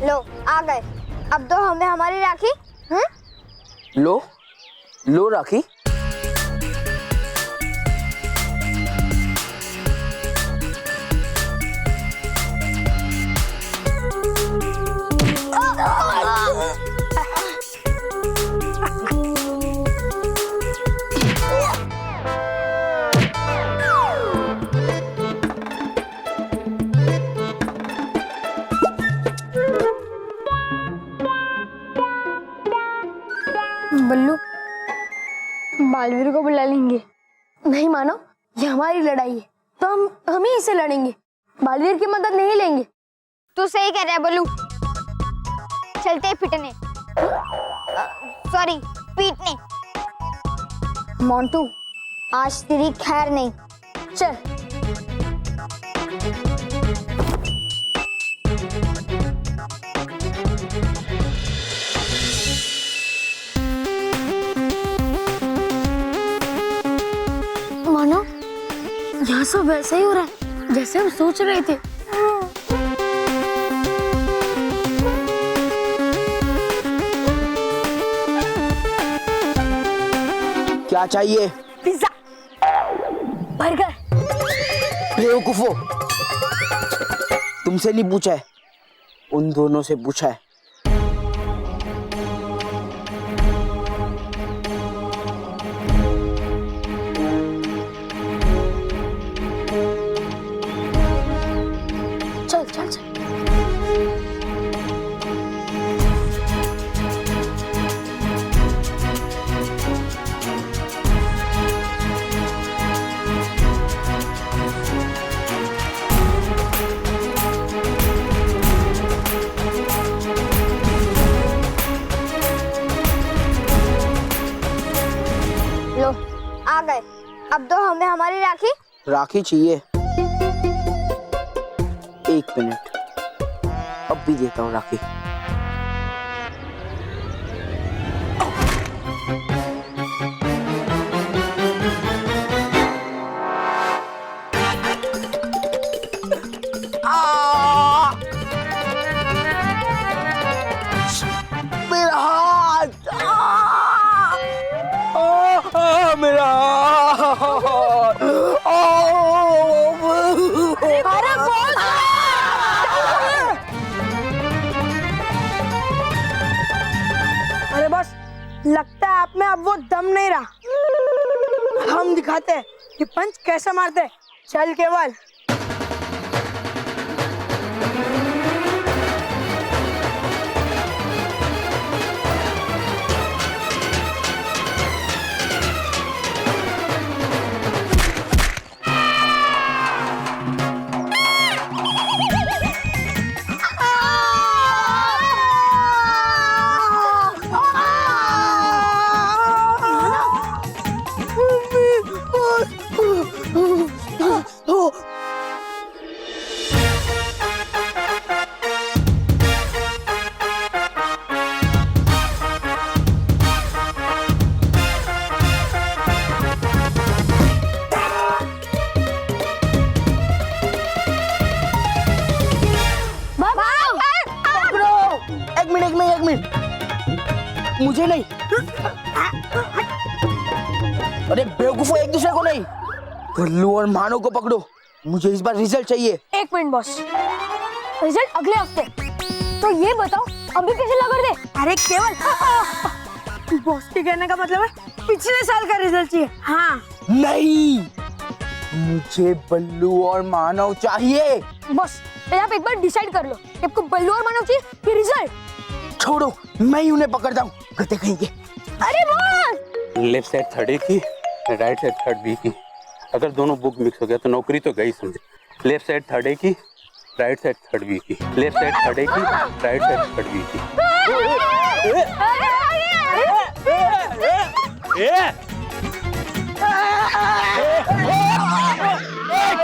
लो आ गए, अब दो हमें हमारी राखी। लो लो राखी। बल्लू, बालवीर को बुला लेंगे। नहीं मानो, ये हमारी लड़ाई है तो हम ही इसे लड़ेंगे, बालवीर की मदद नहीं लेंगे। तू सही कह रहा है बल्लू, चलते पिटने, सॉरी पीटने। मोंटू, आज तेरी खैर नहीं, चल। मानो यहाँ सब वैसा ही हो रहा है जैसे हम सोच रहे थे। क्या चाहिए? Pizza, burger. बेवकूफो, तुमसे नहीं पूछा है, उन दोनों से पूछा है। चल चल चल। लो आ गए, अब दो हमें हमारी राखी। राखी चाहिए? एक मिनट, अब भी देता हूँ राखी। मेरा हाथ, मेरा हाथ। अरे बोल। लगता है आप में अब वो दम नहीं रहा। हम दिखाते हैं कि पंच कैसे मारते हैं। चल केवल। एक मिनट, मुझे नहीं। अरे बेवकूफो, एक दूसरे को नहीं, बल्लू और मानव को पकड़ो। मुझे इस बार रिजल्ट चाहिए। 1 मिनट बॉस, रिजल्ट अगले हफ्ते। तो ये बताओ अभी कैसे लगा दे? अरे केवल, बॉस के कहने का मतलब है पिछले साल का रिजल्ट चाहिए। हाँ नहीं, मुझे बल्लू और मानव चाहिए। बॉस आप एक बार डिसाइड कर लो, आपको बल्लू और मानव चाहिए कि रिजल्ट? छोड़ो, मैं ही उन्हें पकड़ता हूँ, गते कहेंगे। अरे boss, left side third A की, राइट साइड थर्ड बी की। अगर दोनों बुक मिक्स हो गया तो नौकरी तो गई समझे। लेफ्ट साइड थर्ड ए की, राइट साइड थर्ड बी की। लेफ्ट साइड थर्ड ए की, राइट साइड थर्ड बी की।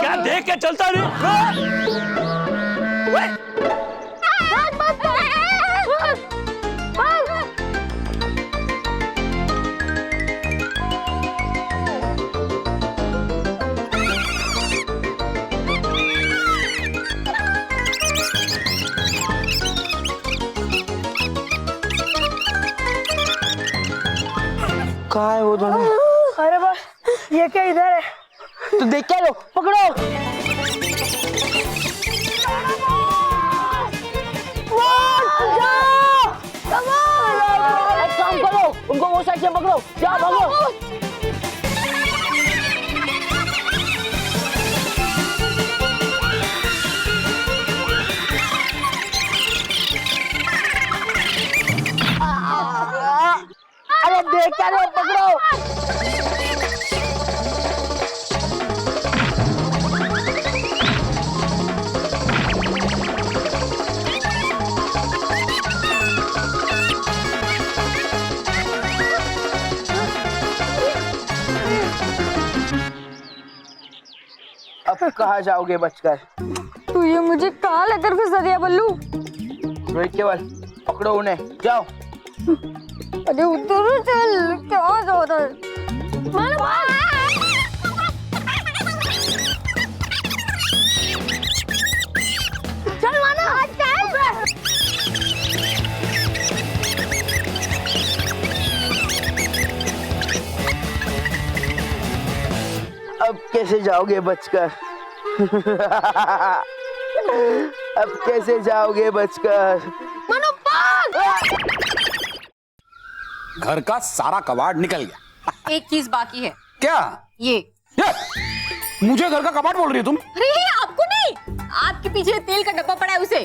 क्या देख के चलता रे? कहाँ है वो दोनों? अरे बॉस, ये क्या इधर है? तो देख क्या लो, पकड़ो। एक काम करो, उनको वो साइड से पकड़ो, जाओ भागो। अरे देख क्या लो, पकड़ो। अब कहाँ जाओगे बचकर? तू ये मुझे कहाँ लेकर फंसा दिया बल्लू? रोहित केवल, पकड़ो उन्हें, जाओ। अरे उधर चल, क्या जा रहा है? मानो चल मानो, चल। अब कैसे जाओगे बचकर? अब कैसे जाओगे बचकर? मानो भाग! घर का सारा कबाड़ निकल गया। एक चीज बाकी है। क्या? ये मुझे घर का कबाड़ बोल रही हो तुम? अरे आपको नहीं, आपके पीछे तेल का डब्बा पड़ा है उसे।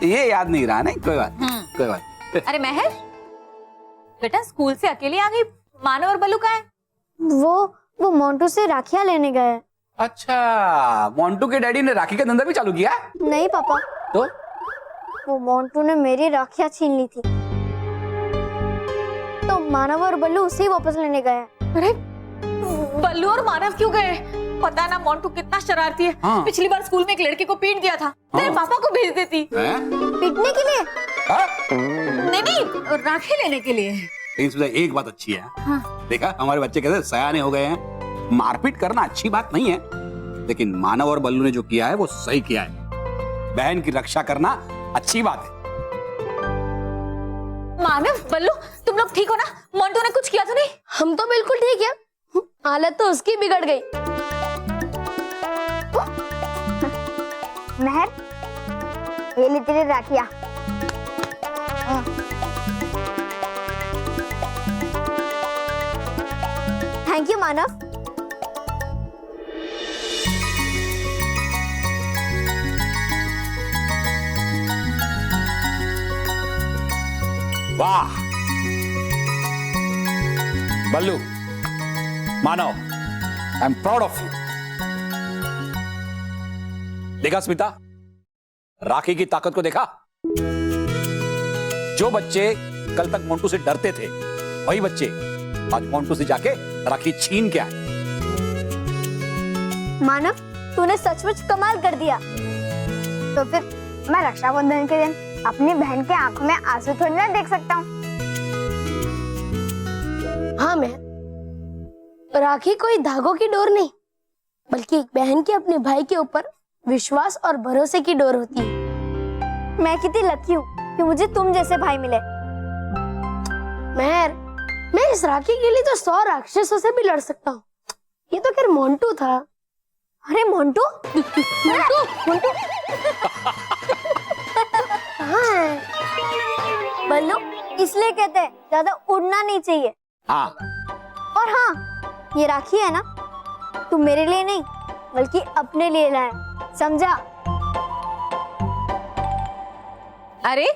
ये याद नहीं रहा। नहीं, कोई बात कोई बात। अरे महर, बेटा स्कूल से अकेले आ गई, मानव और बल्लू कहाँ है? वो मोंटू से राखियां लेने गए। अच्छा, मोंटू के डैडी ने राखी का धंधा भी चालू किया? नहीं पापा, तो वो मोंटू ने मेरी राखियां छीन ली थी, तो मानव और बल्लू उसे ही वापस लेने गए। अरे बल्लू और मानव क्यों गए? पता ना मोंटू कितना शरारती है। हाँ। पिछली बार स्कूल में एक लड़के को पीट दिया था। तेरे पापा को भेज देती। पीटने के लिए? नहीं, राखी लेने के लिए। लेकिन एक बात अच्छी है। देखा, हमारे बच्चे कैसे सयाने हो गए हैं। मारपीट करना अच्छी बात नहीं है, लेकिन मानव और बल्लू ने जो किया है वो सही किया है। बहन की रक्षा करना अच्छी बात है। मानव, बल्लू, तुम लोग ठीक हो ना? मोंटू ने कुछ किया तो नहीं? हम तो बिल्कुल ठीक है, हालत तो उसकी बिगड़ गई। महर, ये ली तेरी राखियां। मानव। वाह Ballu, Manav, I am proud of you. देखा स्मिता, राखी की ताकत को देखा? जो बच्चे कल तक मोंटू से डरते थे, वही बच्चे आज मोंटू से जाके राखी छीन के आए। मानव, तूने सचमुच कमाल कर दिया। तो फिर मैं रक्षाबंधन के दिन अपनी बहन के आंखों में आंसू थोड़ी ना देख सकता हूँ। हाँ, मैं राखी कोई धागों की डोर नहीं, बल्कि एक बहन की अपने भाई के ऊपर विश्वास और भरोसे की डोर होती है। मैं कितनी लकी हूँ कि मुझे तुम जैसे भाई मिले। मैं इस राखी के लिए तो 100 राक्षसों से भी लड़ सकता हूँ। ये तो खैर मोंटू था। अरे मोंटू? मोंटू मोंटू हाँ, बल्लू, इसलिए कहते हैं ज्यादा उड़ना नहीं चाहिए। हाँ। और हाँ, ये राखी है ना, तू मेरे लिए नहीं बल्कि अपने लिए लाया, समझा? अरे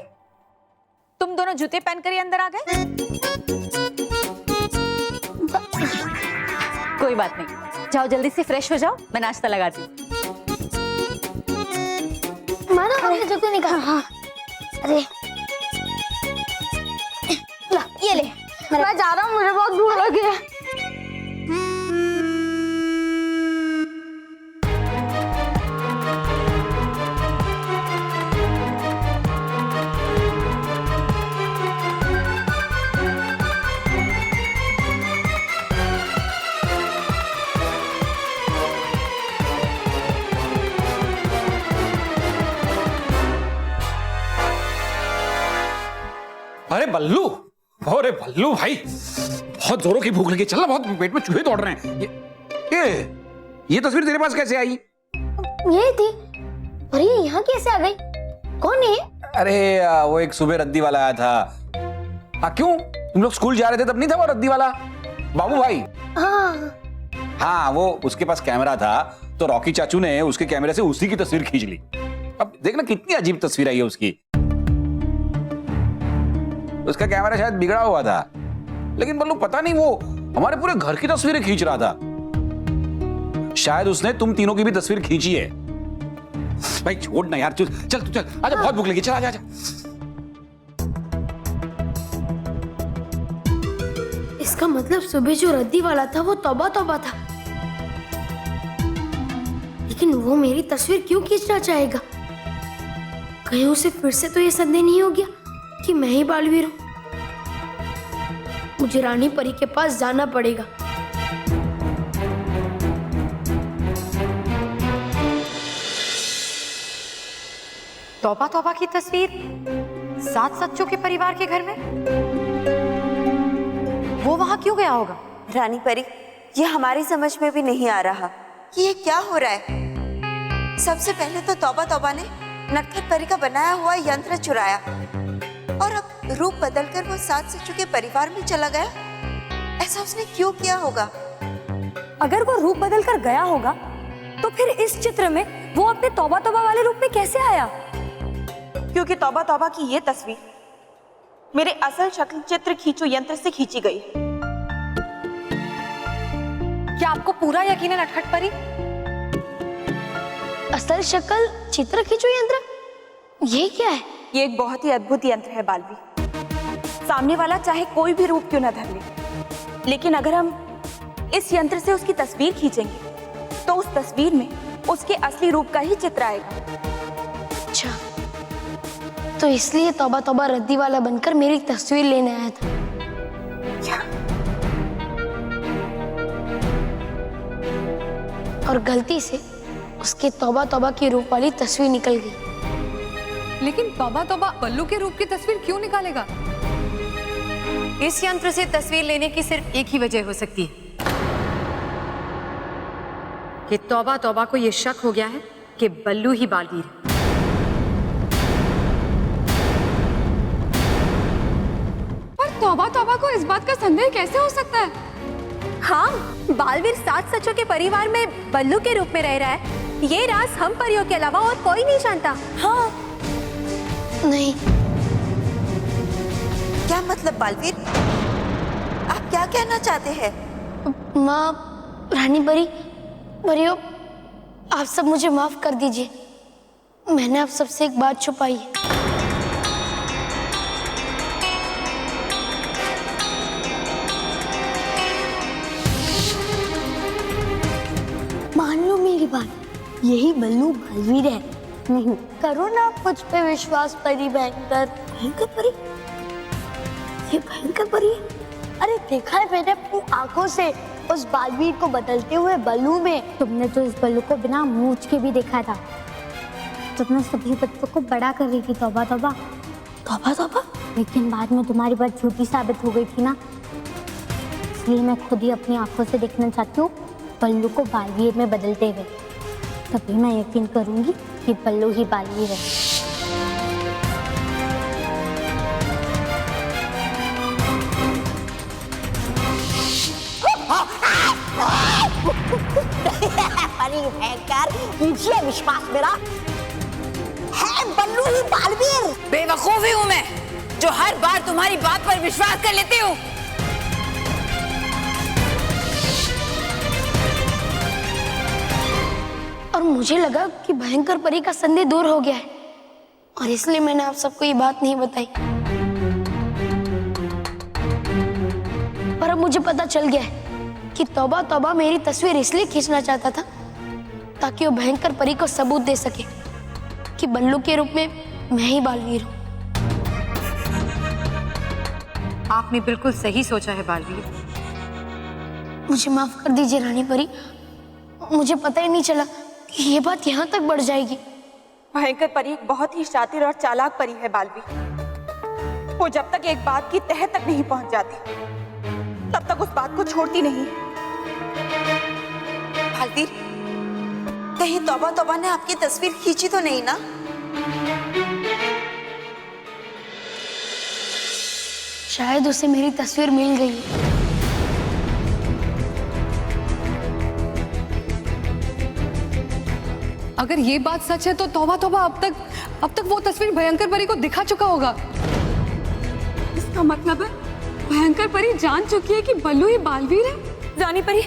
तुम दोनों जूते पहनकर ही अंदर आ गए? कोई बात नहीं, जाओ जल्दी से फ्रेश हो जाओ, मैं नाश्ता लगाती हूँ। मानो हमने जूते निकाल। हाँ, अरे ला, ये ले। मैं जा रहा हूँ, मुझे बहुत भूख लगी है। अरे बल्लू, अरे बल्लू भाई, बहुत जोरों की भूख लगी। चल ना, बहुत पेट में चूहे दौड़ रहे हैं। ये तस्वीर तेरे पास कैसे आई? यही थी। और ये यहाँ कैसे आ गई? कौन है? अरे वो एक सुबह रद्दी वाला आया था। हाँ, क्यों? तुम लोग स्कूल जा रहे थे तब नहीं था वो रद्दी वाला? बाबू भाई। हाँ, वो उसके पास कैमरा था, तो रॉकी चाचू ने उसके कैमरे से उसी की तस्वीर खींच ली। अब देखना कितनी अजीब तस्वीर आई है उसकी। उसका कैमरा शायद बिगड़ा हुआ था, लेकिन बल्लू पता नहीं वो हमारे पूरे घर की तस्वीरें खींच रहा था। शायद उसने तुम तीनों की भी तस्वीर खींची है। भाई छोड़ ना यार, चल तू चल, आजा, बहुत भूख लगी, चल आजा आजा। इसका मतलब सुबह जो रद्दी वाला था वो तौबा तौबा था। लेकिन वो मेरी तस्वीर क्यों खींचना चाहेगा? कहीं उसे फिर से तो ये संदेह नहीं हो गया कि मैं ही बालवीर हूं? मुझे रानी परी के पास जाना पड़ेगा। तौबा तौबा की तस्वीर 7 सच्चों के परिवार के घर में? वो वहां क्यों गया होगा? रानी परी, ये हमारी समझ में भी नहीं आ रहा कि ये क्या हो रहा है। सबसे पहले तो तौबा तौबा ने नटखट परी का बनाया हुआ यंत्र चुराया, और अब रूप बदलकर वो 7 सच्चों के परिवार में चला गया। ऐसा उसने क्यों किया होगा? अगर वो रूप बदलकर गया होगा, तो फिर इस चित्र में वो अपने तौबा तौबा वाले रूप में कैसे आया? क्योंकि तौबा तौबा की ये तस्वीर मेरे असल शक्ल चित्र खींचो यंत्र से खींची गई है। क्या आपको पूरा यकीन है नटखट परी? असल शक्ल चित्र खींचो यंत्र? ये क्या है? ये एक बहुत ही अद्भुत यंत्र है बालवी। सामने वाला चाहे कोई भी रूप क्यों न धर ले, लेकिन अगर हम इस यंत्र से उसकी तस्वीर खींचेंगे तो उस तस्वीर में उसके असली रूप का ही चित्र आएगा। अच्छा, तो इसलिए तौबा तौबा रद्दी वाला बनकर मेरी तस्वीर लेने आया था। और गलती से उसके तौबा तौबा की रूप वाली तस्वीर निकल गई। लेकिन तौबा तौबा बल्लू के रूप की तस्वीर क्यों निकालेगा? इस यंत्र से तस्वीर लेने की सिर्फ एक ही वजह हो सकती है कि तौबा तौबा को यह शक हो गया है कि बल्लू ही बालवीर है। पर तौबा तौबा को इस बात का संदेह कैसे हो सकता है? हाँ, बालवीर 7 सचों के परिवार में बल्लू के रूप में रह रहा है। ये राज हम परियों के अलावा और कोई नहीं जानता। हाँ। नहीं। क्या मतलब बालवीर? आप क्या कहना चाहते हैं? माँ, रानी परी, परियों, आप सब मुझे माफ कर दीजिए। मैंने आप सबसे एक बात छुपाई है। मान लो मेरी बात, यही बल्लू बालवीर है। नहीं, करो ना मुझ पे विश्वास परी। भयंकर भयंकर परी, ये भयंकर परी है। अरे देखा है मैंने अपनी आंखों से उस बालवीर को बदलते हुए बल्लू में। तुमने तो इस बल्लू को बिना मूंछ के भी देखा था। तुमने सभी बच्चों को बड़ा कर रही थी, तौबा तौबा। तौबा तौबा। लेकिन बाद में तुम्हारी बात झूठी साबित हो गई थी ना, इसलिए मैं खुद ही अपनी आंखों से देखना चाहती हूँ बल्लू को बालवीर में बदलते हुए। तभी मैं यकीन करूंगी कि बल्लू ही बालवीर है। अरे भयंकर, कीजिए विश्वास मेरा, है बल्लू ही बालवीर। बेवकूफी हूँ मैं जो हर बार तुम्हारी बात पर विश्वास कर लेती हूँ। और मुझे लगा कि भयंकर परी का संदेह दूर हो गया है, और इसलिए मैंने आप सबको ये बात नहीं बताई। पर अब मुझे पता चल गया है कि तौबा तौबा मेरी तस्वीर इसलिए खींचना चाहता था ताकि वो भयंकर परी को सबूत दे सके कि बल्लू के रूप में मैं ही बालवीर हूँ। आपने बिल्कुल सही सोचा है बालवीर। मुझे माफ कर दीजिए रानी परी, मुझे पता ही नहीं चला कि ये बात यहाँ तक बढ़ जाएगी। भयंकर परी एक बहुत ही शातिर और चालाक परी है बालवीर। वो जब तक एक बात की तह तक नहीं पहुंच जाती तब तक उस बात को छोड़ती नहीं। बालवीर, कहीं तौबा तौबा ने आपकी तस्वीर खींची तो नहीं ना? शायद उसे मेरी तस्वीर मिल गई है। अगर ये बात सच है तो तौबा तौबा अब तक वो तस्वीर भयंकर परी को दिखा चुका होगा। इसका मतलब है भयंकर परी जान चुकी है कि बल्लू ही बालवीर है। रानी परी,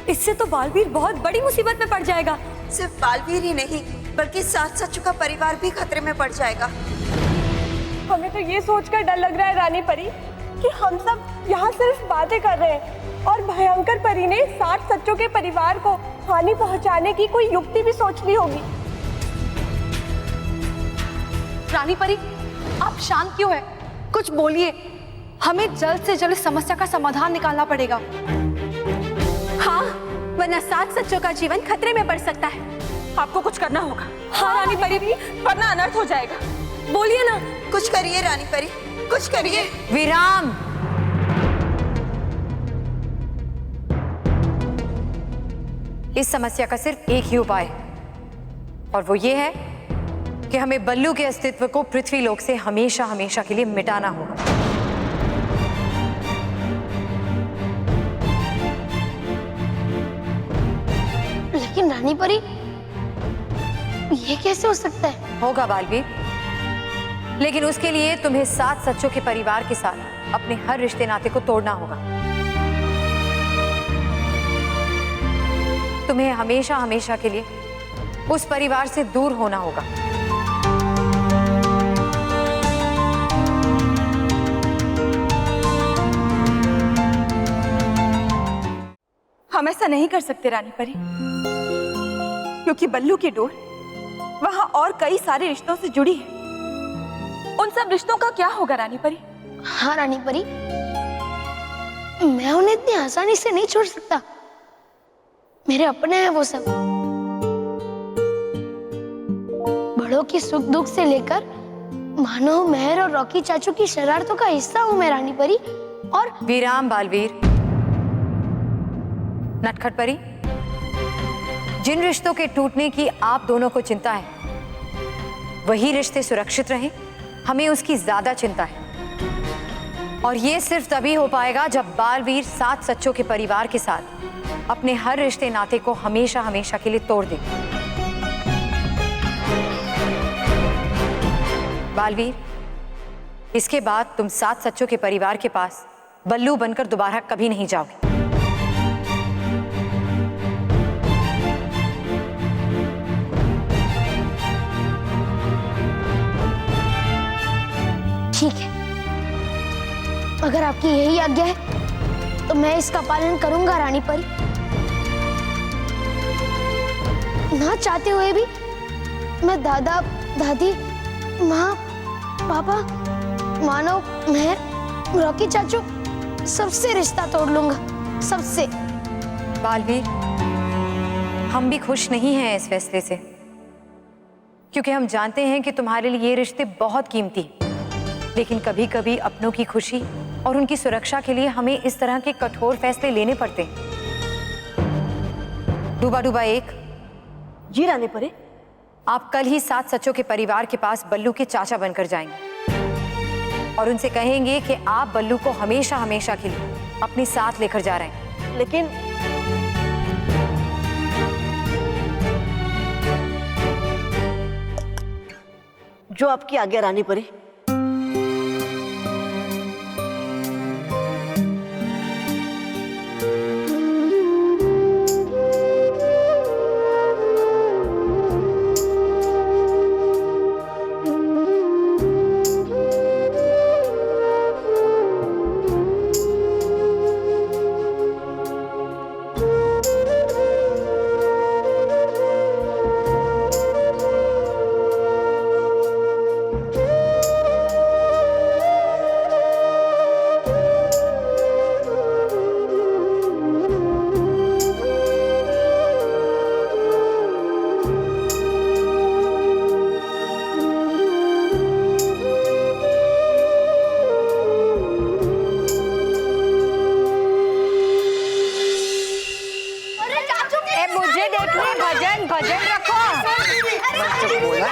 इससे तो बालवीर बहुत बड़ी मुसीबत में पड़ जाएगा। सिर्फ बालवीर ही नहीं बल्कि 7 सचों का परिवार भी खतरे में पड़ जाएगा। हमें तो ये सोचकर डर लग रहा है रानी परी कि हम सब यहाँ सिर्फ बातें कर रहे हैं और भयंकर परी ने 7 सचों के परिवार को हानि पहुंचाने की कोई युक्ति भी सोच ली होगी। रानी परी, आप शांत क्यों है? कुछ बोलिए। हमें जल्द से जल्द समस्या का समाधान निकालना पड़ेगा। हाँ, वरना 7 सचों का जीवन खतरे में पड़ सकता है। आपको कुछ करना होगा। हाँ रानी परी, भी वरना अनर्थ हो जाएगा। बोलिए ना। कुछ करिए रानी परी, कुछ करिए। विराम। इस समस्या का सिर्फ एक ही उपाय है, और वो ये है कि हमें बल्लू के अस्तित्व को पृथ्वी लोक से हमेशा हमेशा के लिए मिटाना होगा। लेकिन रानी परी, ये कैसे हो सकता है? होगा बालवीर, लेकिन उसके लिए तुम्हें 7 सचों के परिवार के साथ अपने हर रिश्ते नाते को तोड़ना होगा। तुम्हें हमेशा हमेशा के लिए उस परिवार से दूर होना होगा। हम ऐसा नहीं कर सकते रानी परी, क्योंकि बल्लू की डोर वहां और कई सारे रिश्तों से जुड़ी है। उन सब रिश्तों का क्या होगा रानी परी? हाँ रानी परी, मैं उन्हें इतनी आसानी से नहीं छोड़ सकता। मेरे अपने हैं वो सब। बड़ों की सुख दुख से लेकर मानो मेहर और रॉकी चाचू की शरारतों का हिस्सा हूँ मैं रानी परी। और विराम बालवीर। नटखट परी, जिन रिश्तों के टूटने की आप दोनों को चिंता है, वही रिश्ते सुरक्षित रहें, हमें उसकी ज्यादा चिंता है। और ये सिर्फ तभी हो पाएगा जब बालवीर 7 सच्चों के परिवार के साथ अपने हर रिश्ते नाते को हमेशा हमेशा के लिए तोड़ दे। बालवीर, इसके बाद तुम 7 सच्चों के परिवार के पास बल्लू बनकर दोबारा कभी नहीं जाओगे। ठीक है, अगर आपकी यही आज्ञा है तो मैं इसका पालन करूंगा रानी परी। ना चाहते हुए भी मैं दादा, दादी, माँ, पापा, मानव, मेहर, रॉकी चाचू सबसे रिश्ता तोड़ लूंगा, सबसे। बालवीर, हम भी खुश नहीं हैं इस फैसले से, क्योंकि हम जानते हैं कि तुम्हारे लिए ये रिश्ते बहुत कीमती हैं। लेकिन कभी कभी अपनों की खुशी और उनकी सुरक्षा के लिए हमें इस तरह के कठोर फैसले लेने पड़ते हैं। डूबा डूबा एक। जी रानी परी। आप कल ही 7 सच्चों के परिवार के पास बल्लू के चाचा बनकर जाएंगे और उनसे कहेंगे कि आप बल्लू को हमेशा हमेशा के लिए अपने साथ लेकर जा रहे हैं। लेकिन जो आपकी आज्ञा रानी परी।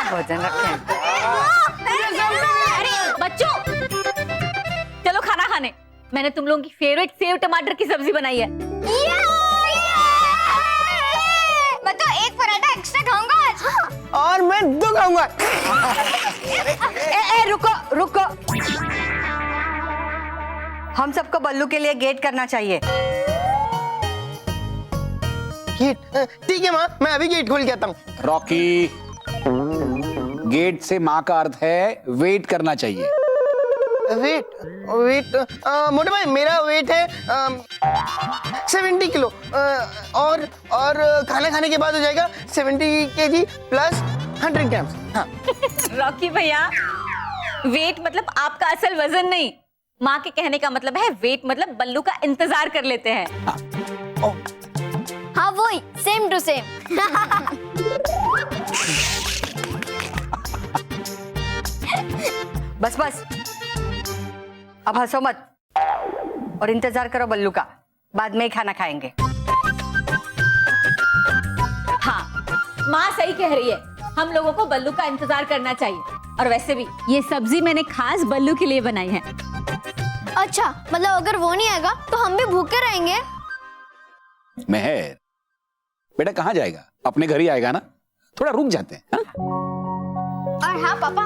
भजन रखें। अरे बच्चों, चलो खाना खाने। मैंने तुम लोगों की फेवरेट सेव टमाटर की सब्जी बनाई है। मैं तो एक पराठा एक्स्ट्रा खाऊंगा आज। और मैं 2 खाऊंगा। रुको रुको, हम सबको बल्लू के लिए गेट करना चाहिए। गेट? ठीक है माँ, मैं अभी गेट खोल के आता हूँ। रॉकी, गेट से माँ का अर्थ है वेट करना चाहिए। वेट वेट मोटे भाई, मेरा वेट है 70 किलो और खाना खाने के बाद हो जाएगा 70 kg प्लस 100 ग्राम्स। हाँ। रॉकी भैया, वेट मतलब आपका असल वजन नहीं। माँ के कहने का मतलब है वेट मतलब बल्लू का इंतजार कर लेते हैं। हाँ वही, सेम टू सेम। बस बस, अब हंसो मत और इंतजार करो बल्लू का। बाद में ही खाना खाएंगे। हाँ, माँ सही कह रही है, हम लोगों को बल्लू का इंतजार करना चाहिए। और वैसे भी ये सब्जी मैंने खास बल्लू के लिए बनाई है। अच्छा, मतलब अगर वो नहीं आएगा तो हम भी भूखे रहेंगे। मेहर, बेटा कहाँ जाएगा? अपने घर ही आएगा ना, थोड़ा रुक जाते हैं। हाँ? और हाँ पापा,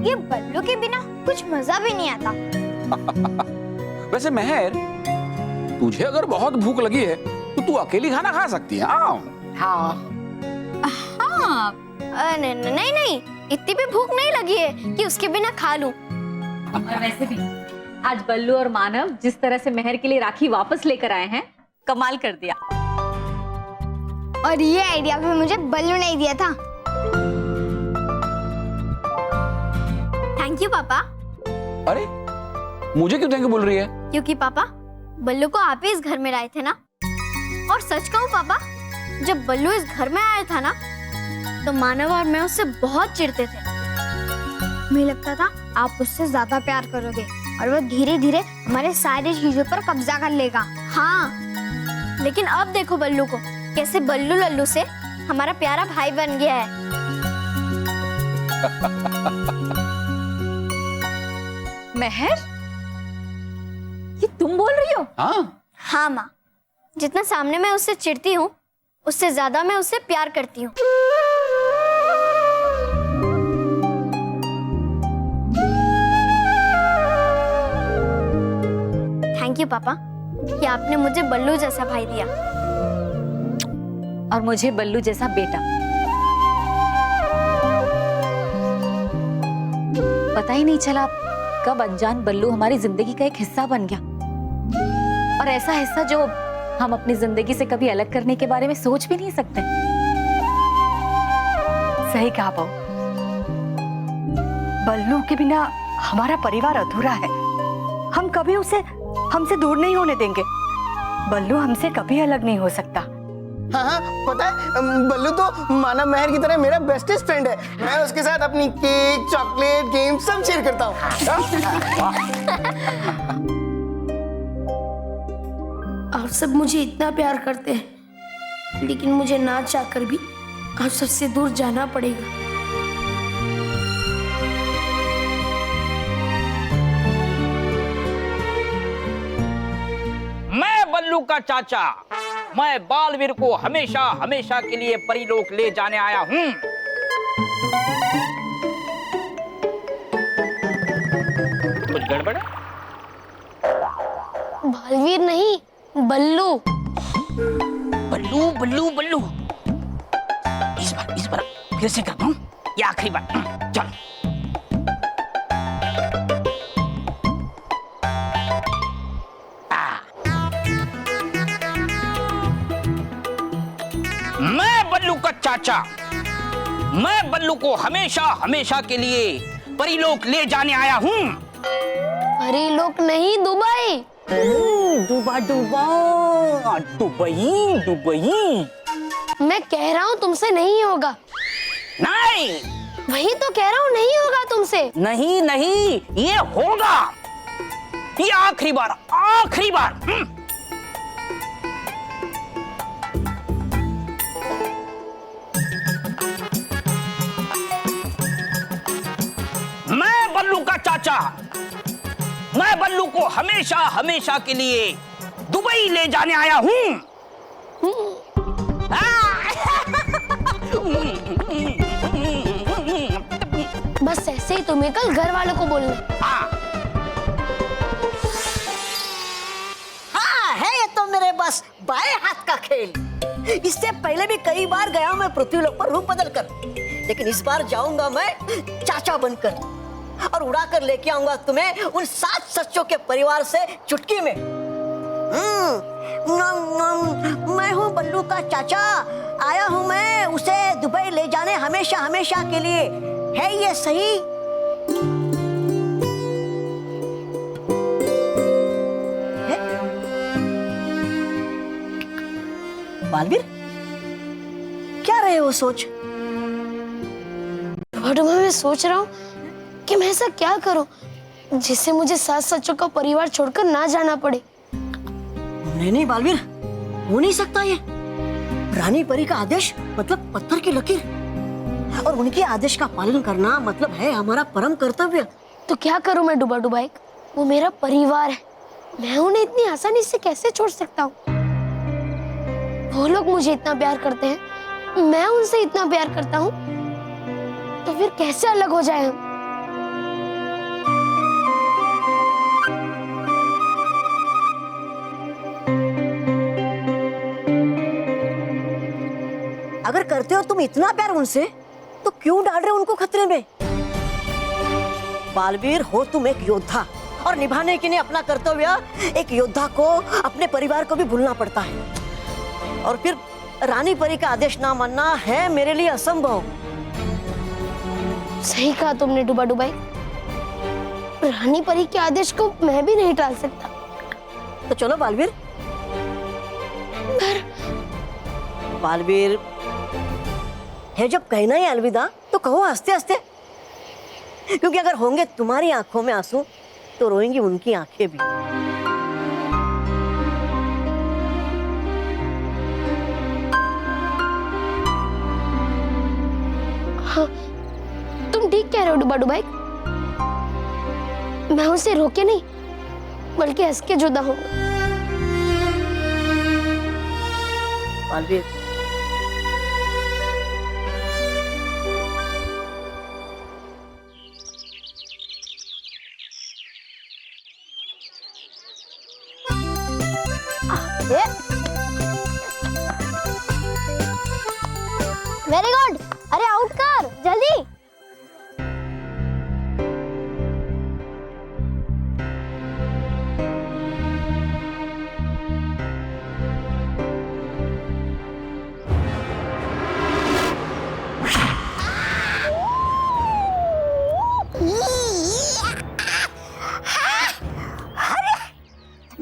ये बल्लू के बिना कुछ मजा भी नहीं आता। वैसे मेहर, तुझे अगर बहुत भूख लगी है तो तू अकेली खाना खा सकती है। हाँ हाँ, नहीं नहीं नहीं, इतनी भी भूख नहीं लगी है कि उसके बिना खा लूं। और वैसे भी आज बल्लू और मानव जिस तरह से मेहर के लिए राखी वापस लेकर आए हैं, कमाल कर दिया। और ये आइडिया भी मुझे बल्लू ने दिया था। थैंक यू पापा। अरे मुझे क्यों थैंक यू बोल रही है? क्योंकि पापा, बल्लू को आप ही इस घर में लाए थे ना। और सच कहूं पापा, जब बल्लू इस घर में आया था ना, तो मानव और मैं उससे बहुत चिढ़ते थे। मुझे लगता था आप उससे ज्यादा प्यार करोगे और वो धीरे धीरे हमारे सारी चीजों पर कब्जा कर लेगा। हाँ, लेकिन अब देखो बल्लू को, कैसे बल्लू लल्लू से हमारा प्यारा भाई बन गया है। मेहर, तुम बोल रही हो? हाँ हाँ माँ, जितना सामने मैं उससे चिढ़ती हूँ उससे ज्यादा मैं उससे प्यार करती हूँ। थैंक यू पापा कि आपने मुझे बल्लू जैसा भाई दिया और मुझे बल्लू जैसा बेटा। पता ही नहीं चला कब अनजान बल्लू हमारी जिंदगी का एक हिस्सा बन गया, और ऐसा हिस्सा जो हम अपनी जिंदगी से कभी अलग करने के बारे में सोच भी नहीं सकते। सही कहा बहू, बल्लू के बिना हमारा परिवार अधूरा है। हम कभी उसे हमसे दूर नहीं होने देंगे। बल्लू हमसे कभी अलग नहीं हो सकता। हाँ हाँ, पता है बल्लू तो माना महर की तरह मेरा बेस्टेस्ट फ्रेंड है। मैं उसके साथ अपनी केक, चॉकलेट, गेम सब शेयर करता हूँ। आप सब मुझे इतना प्यार करते हैं, लेकिन मुझे ना चाहकर भी आप सबसे दूर जाना पड़ेगा। मैं बल्लू का चाचा, मैं बालवीर को हमेशा हमेशा के लिए परीलोक ले जाने आया हूँ। कुछ गड़बड़ है? बालवीर नहीं, बल्लू। बल्लू बल्लू बल्लू। इस बार फिर से करता हूँ, ये आखिरी बार। चल। मैं बल्लू का चाचा, मैं बल्लू को हमेशा हमेशा के लिए परीलोक ले जाने आया हूँ। परीलोक नहीं, दुबई। दुबई। मैं कह रहा हूँ तुमसे नहीं होगा। नहीं, वही तो कह रहा हूँ, नहीं होगा तुमसे। नहीं, ये होगा। ये आखिरी बार। मैं बल्लू का चाचा, मैं बल्लू को हमेशा हमेशा के लिए दुबई ले जाने आया हूँ। बस ऐसे ही तुम्हें कल घर वालों को बोलना। हाँ, है ये तो मेरे बस बाएं हाथ का खेल। इससे पहले भी कई बार गया मैं पृथ्वीलोक पर रूप बदल कर, लेकिन इस बार जाऊंगा मैं चाचा बनकर और उड़ा कर लेके आऊंगा तुम्हें उन 7 सच्चों के परिवार से चुटकी में। मैं हूँ बल्लू का चाचा, आया हूँ मैं उसे दुबई ले जाने हमेशा हमेशा के लिए। है ये सही? बालवीर, क्या रहे हो सोच? मैं सोच रहा हूँ कि मैं ऐसा क्या करूं जिससे मुझे 7 सच्चों का परिवार छोड़कर ना जाना पड़े। नहीं बालवीर, हो नहीं सकता ये। रानी परी का आदेश मतलब पत्थर की लकीर, और उनके आदेश का पालन करना मतलब है हमारा परम कर्तव्य। तो क्या करूं मैं डुबा डुबा एक? वो मेरा परिवार है, मैं उन्हें इतनी आसानी से कैसे छोड़ सकता हूँ? वो लोग मुझे इतना प्यार करते हैं, मैं उनसे इतना प्यार करता हूँ, तो फिर कैसे अलग हो जाए हम? अगर करते हो तुम इतना प्यार उनसे, तो क्यों डाल रहे हो उनको खतरे में? बालवीर हो तुम एक योद्धा, और निभाने के लिए अपना कर्तव्य एक योद्धा को अपने परिवार को भी भूलना पड़ता है। और फिर रानी परी का आदेश ना मानना है मेरे लिए असंभव। सही कहा तुमने डुबा डुबाई, रानी परी के आदेश को मैं भी नहीं टाल सकता। तो चलो बालवीर। बालवीर है जब कहना ही अलविदा, तो कहो हंसते हंसते, क्योंकि अगर होंगे तुम्हारी आंखों में आंसू तो रोएंगी उनकी आंखें भी। हाँ, तुम ठीक कह रहे हो डुबा डुबाई। मैं उसे रोके नहीं, बल्कि हंस के जुदा होगा। Baalveer, very good. अरे आउट कर जल्दी।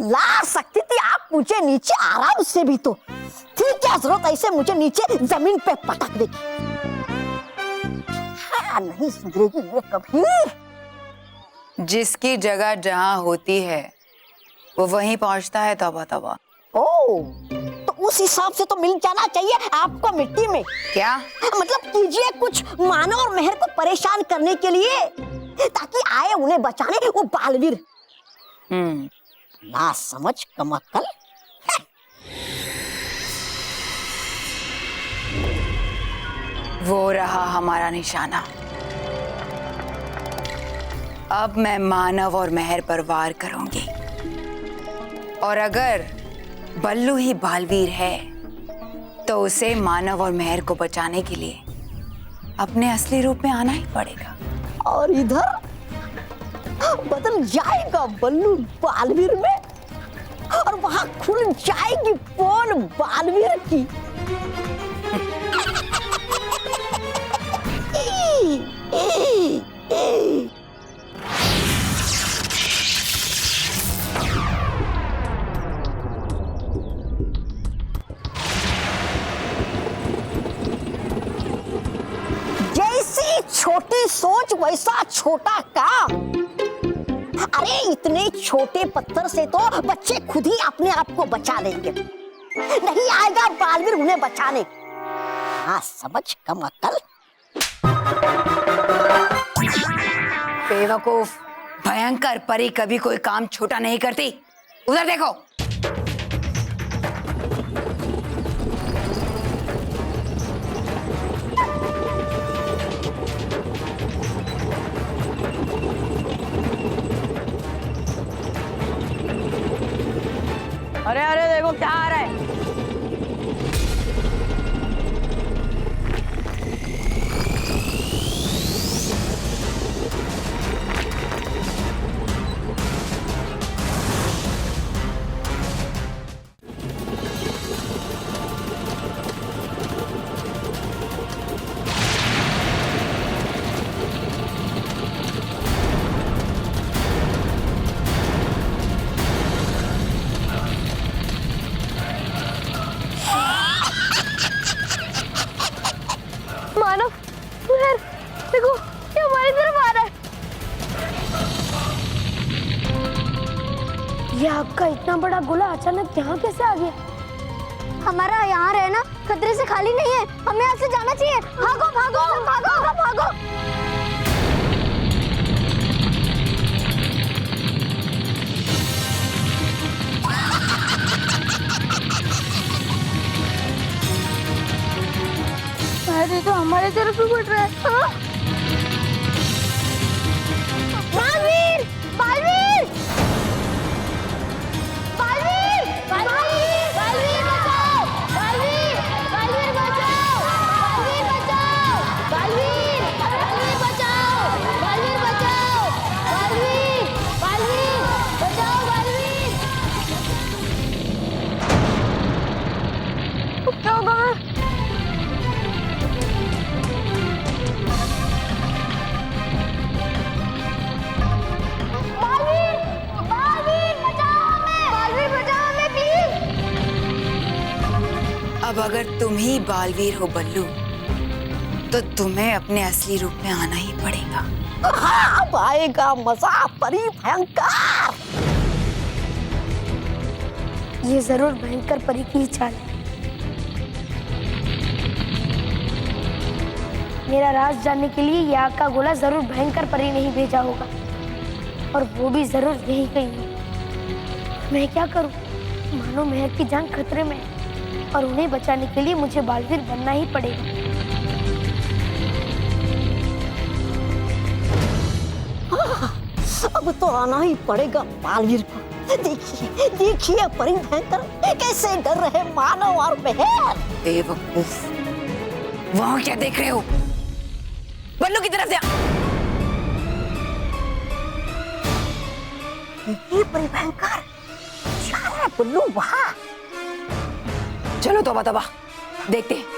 ला सकती थी आप मुझे नीचे आराम से भी, तो थी क्या जरूरत ऐसे मुझे नीचे जमीन पे पटक देगी। हाँ, नहीं सुधरेगी ये कभी। जिसकी जगह जहाँ होती है वो वहीं पहुंचता है। तौबा तौबा। ओ, तो उस हिसाब से तो मिल जाना चाहिए आपको मिट्टी में। क्या मतलब कीजिए कुछ मानो और मेहर को परेशान करने के लिए, ताकि आए उन्हें बचाने वो बालवीर। ना समझ कमक्कल। वो रहा हमारा निशाना। अब मैं मानव और मेहर पर वार करूंगी, और अगर बल्लू ही बालवीर है तो उसे मानव और मेहर को बचाने के लिए अपने असली रूप में आना ही पड़ेगा। और इधर बदल जाएगा बल्लू बालवीर में, और वहां खुल जाएगी पोल बालवीर की। जैसी छोटी सोच वैसा छोटा काम। अरे इतने छोटे पत्थर से तो बच्चे खुद ही अपने आप को बचा लेंगे, नहीं आएगा बालवीर उन्हें बचाने। हाँ समझ कम अक्ल। बेवकूफ, भयंकर परी कभी कोई काम छोटा नहीं करती। उधर देखो। अरे अरे देखो क्या आ रहा है। मानव, मेहर, देखो ये हमारी तरफ आ रहा है। ये आपका इतना बड़ा गोला अचानक यहाँ कैसे आ गया? हमारा यहाँ रहना खतरे से खाली नहीं है, हमें यहाँ से जाना चाहिए। भागो भागो भागो भागो भागो। अरे तो हमारे तरफ ही बढ़ रहा है। हाँ? बालवीर, बालवीर, बालवीर, बालवीर, बालवीर बचाओ, बालवीर, बालवीर बचाओ, बालवीर बचाओ, बालवीर, बालवीर बचाओ, बालवीर बचाओ, बालवीर, बालवीर बचाओ, बालवीर। क्या होगा? अब अगर तुम ही बालवीर हो बल्लू, तो तुम्हें अपने असली रूप में आना ही पड़ेगा। हाँ, अब आएगा मजा परी भयंकर। ये जरूर भयंकर परी की ही चाल है। मेरा राज जानने के लिए यहाँ का गोला जरूर भयंकर परी ने ही भेजा होगा, और वो भी जरूर यही कहीं है। मैं क्या करूं? मानो महक की जान खतरे में है और उन्हें बचाने के लिए मुझे बालवीर बनना ही पड़ेगा। अब तो आना ही पड़ेगा बालवीर को। देखिए देखिए परी भयंकर कैसे डर रहे मानव और महक। बेवकूफ, वहां क्या देख रहे हो? बल्लू की तरफ जा। ये परी भयंकर क्या है बल्लू वहां? चलो तौबा तौबा देखते हैं।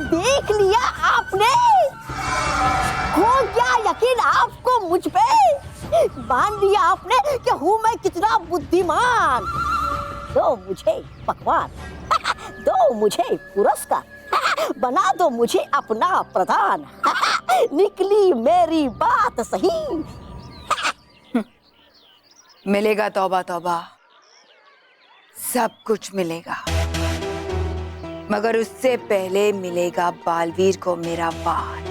देख लिया आपने? हो गया यकीन आपको मुझ पे? मान लिया आपने कि हूँ मैं कितना बुद्धिमान। दो मुझे पकवान, दो मुझे पुरस्कार, बना दो मुझे अपना प्रधान। निकली मेरी बात सही। मिलेगा तौबा तौबा, सब कुछ मिलेगा, मगर उससे पहले मिलेगा बालवीर को मेरा वार,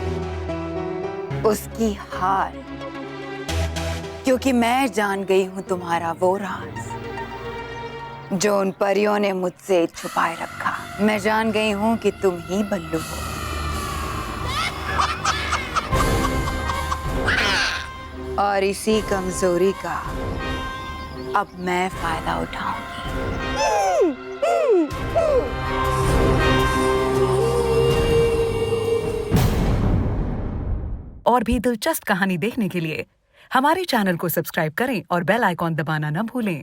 उसकी हार, क्योंकि मैं जान गई हूं तुम्हारा वो राज जो उन परियों ने मुझसे छुपाए रखा। मैं जान गई हूं कि तुम ही बल्लू हो, और इसी कमजोरी का अब मैं फायदा उठाऊंगी। और भी दिलचस्प कहानी देखने के लिए हमारे चैनल को सब्सक्राइब करें और बेल आइकॉन दबाना न भूलें।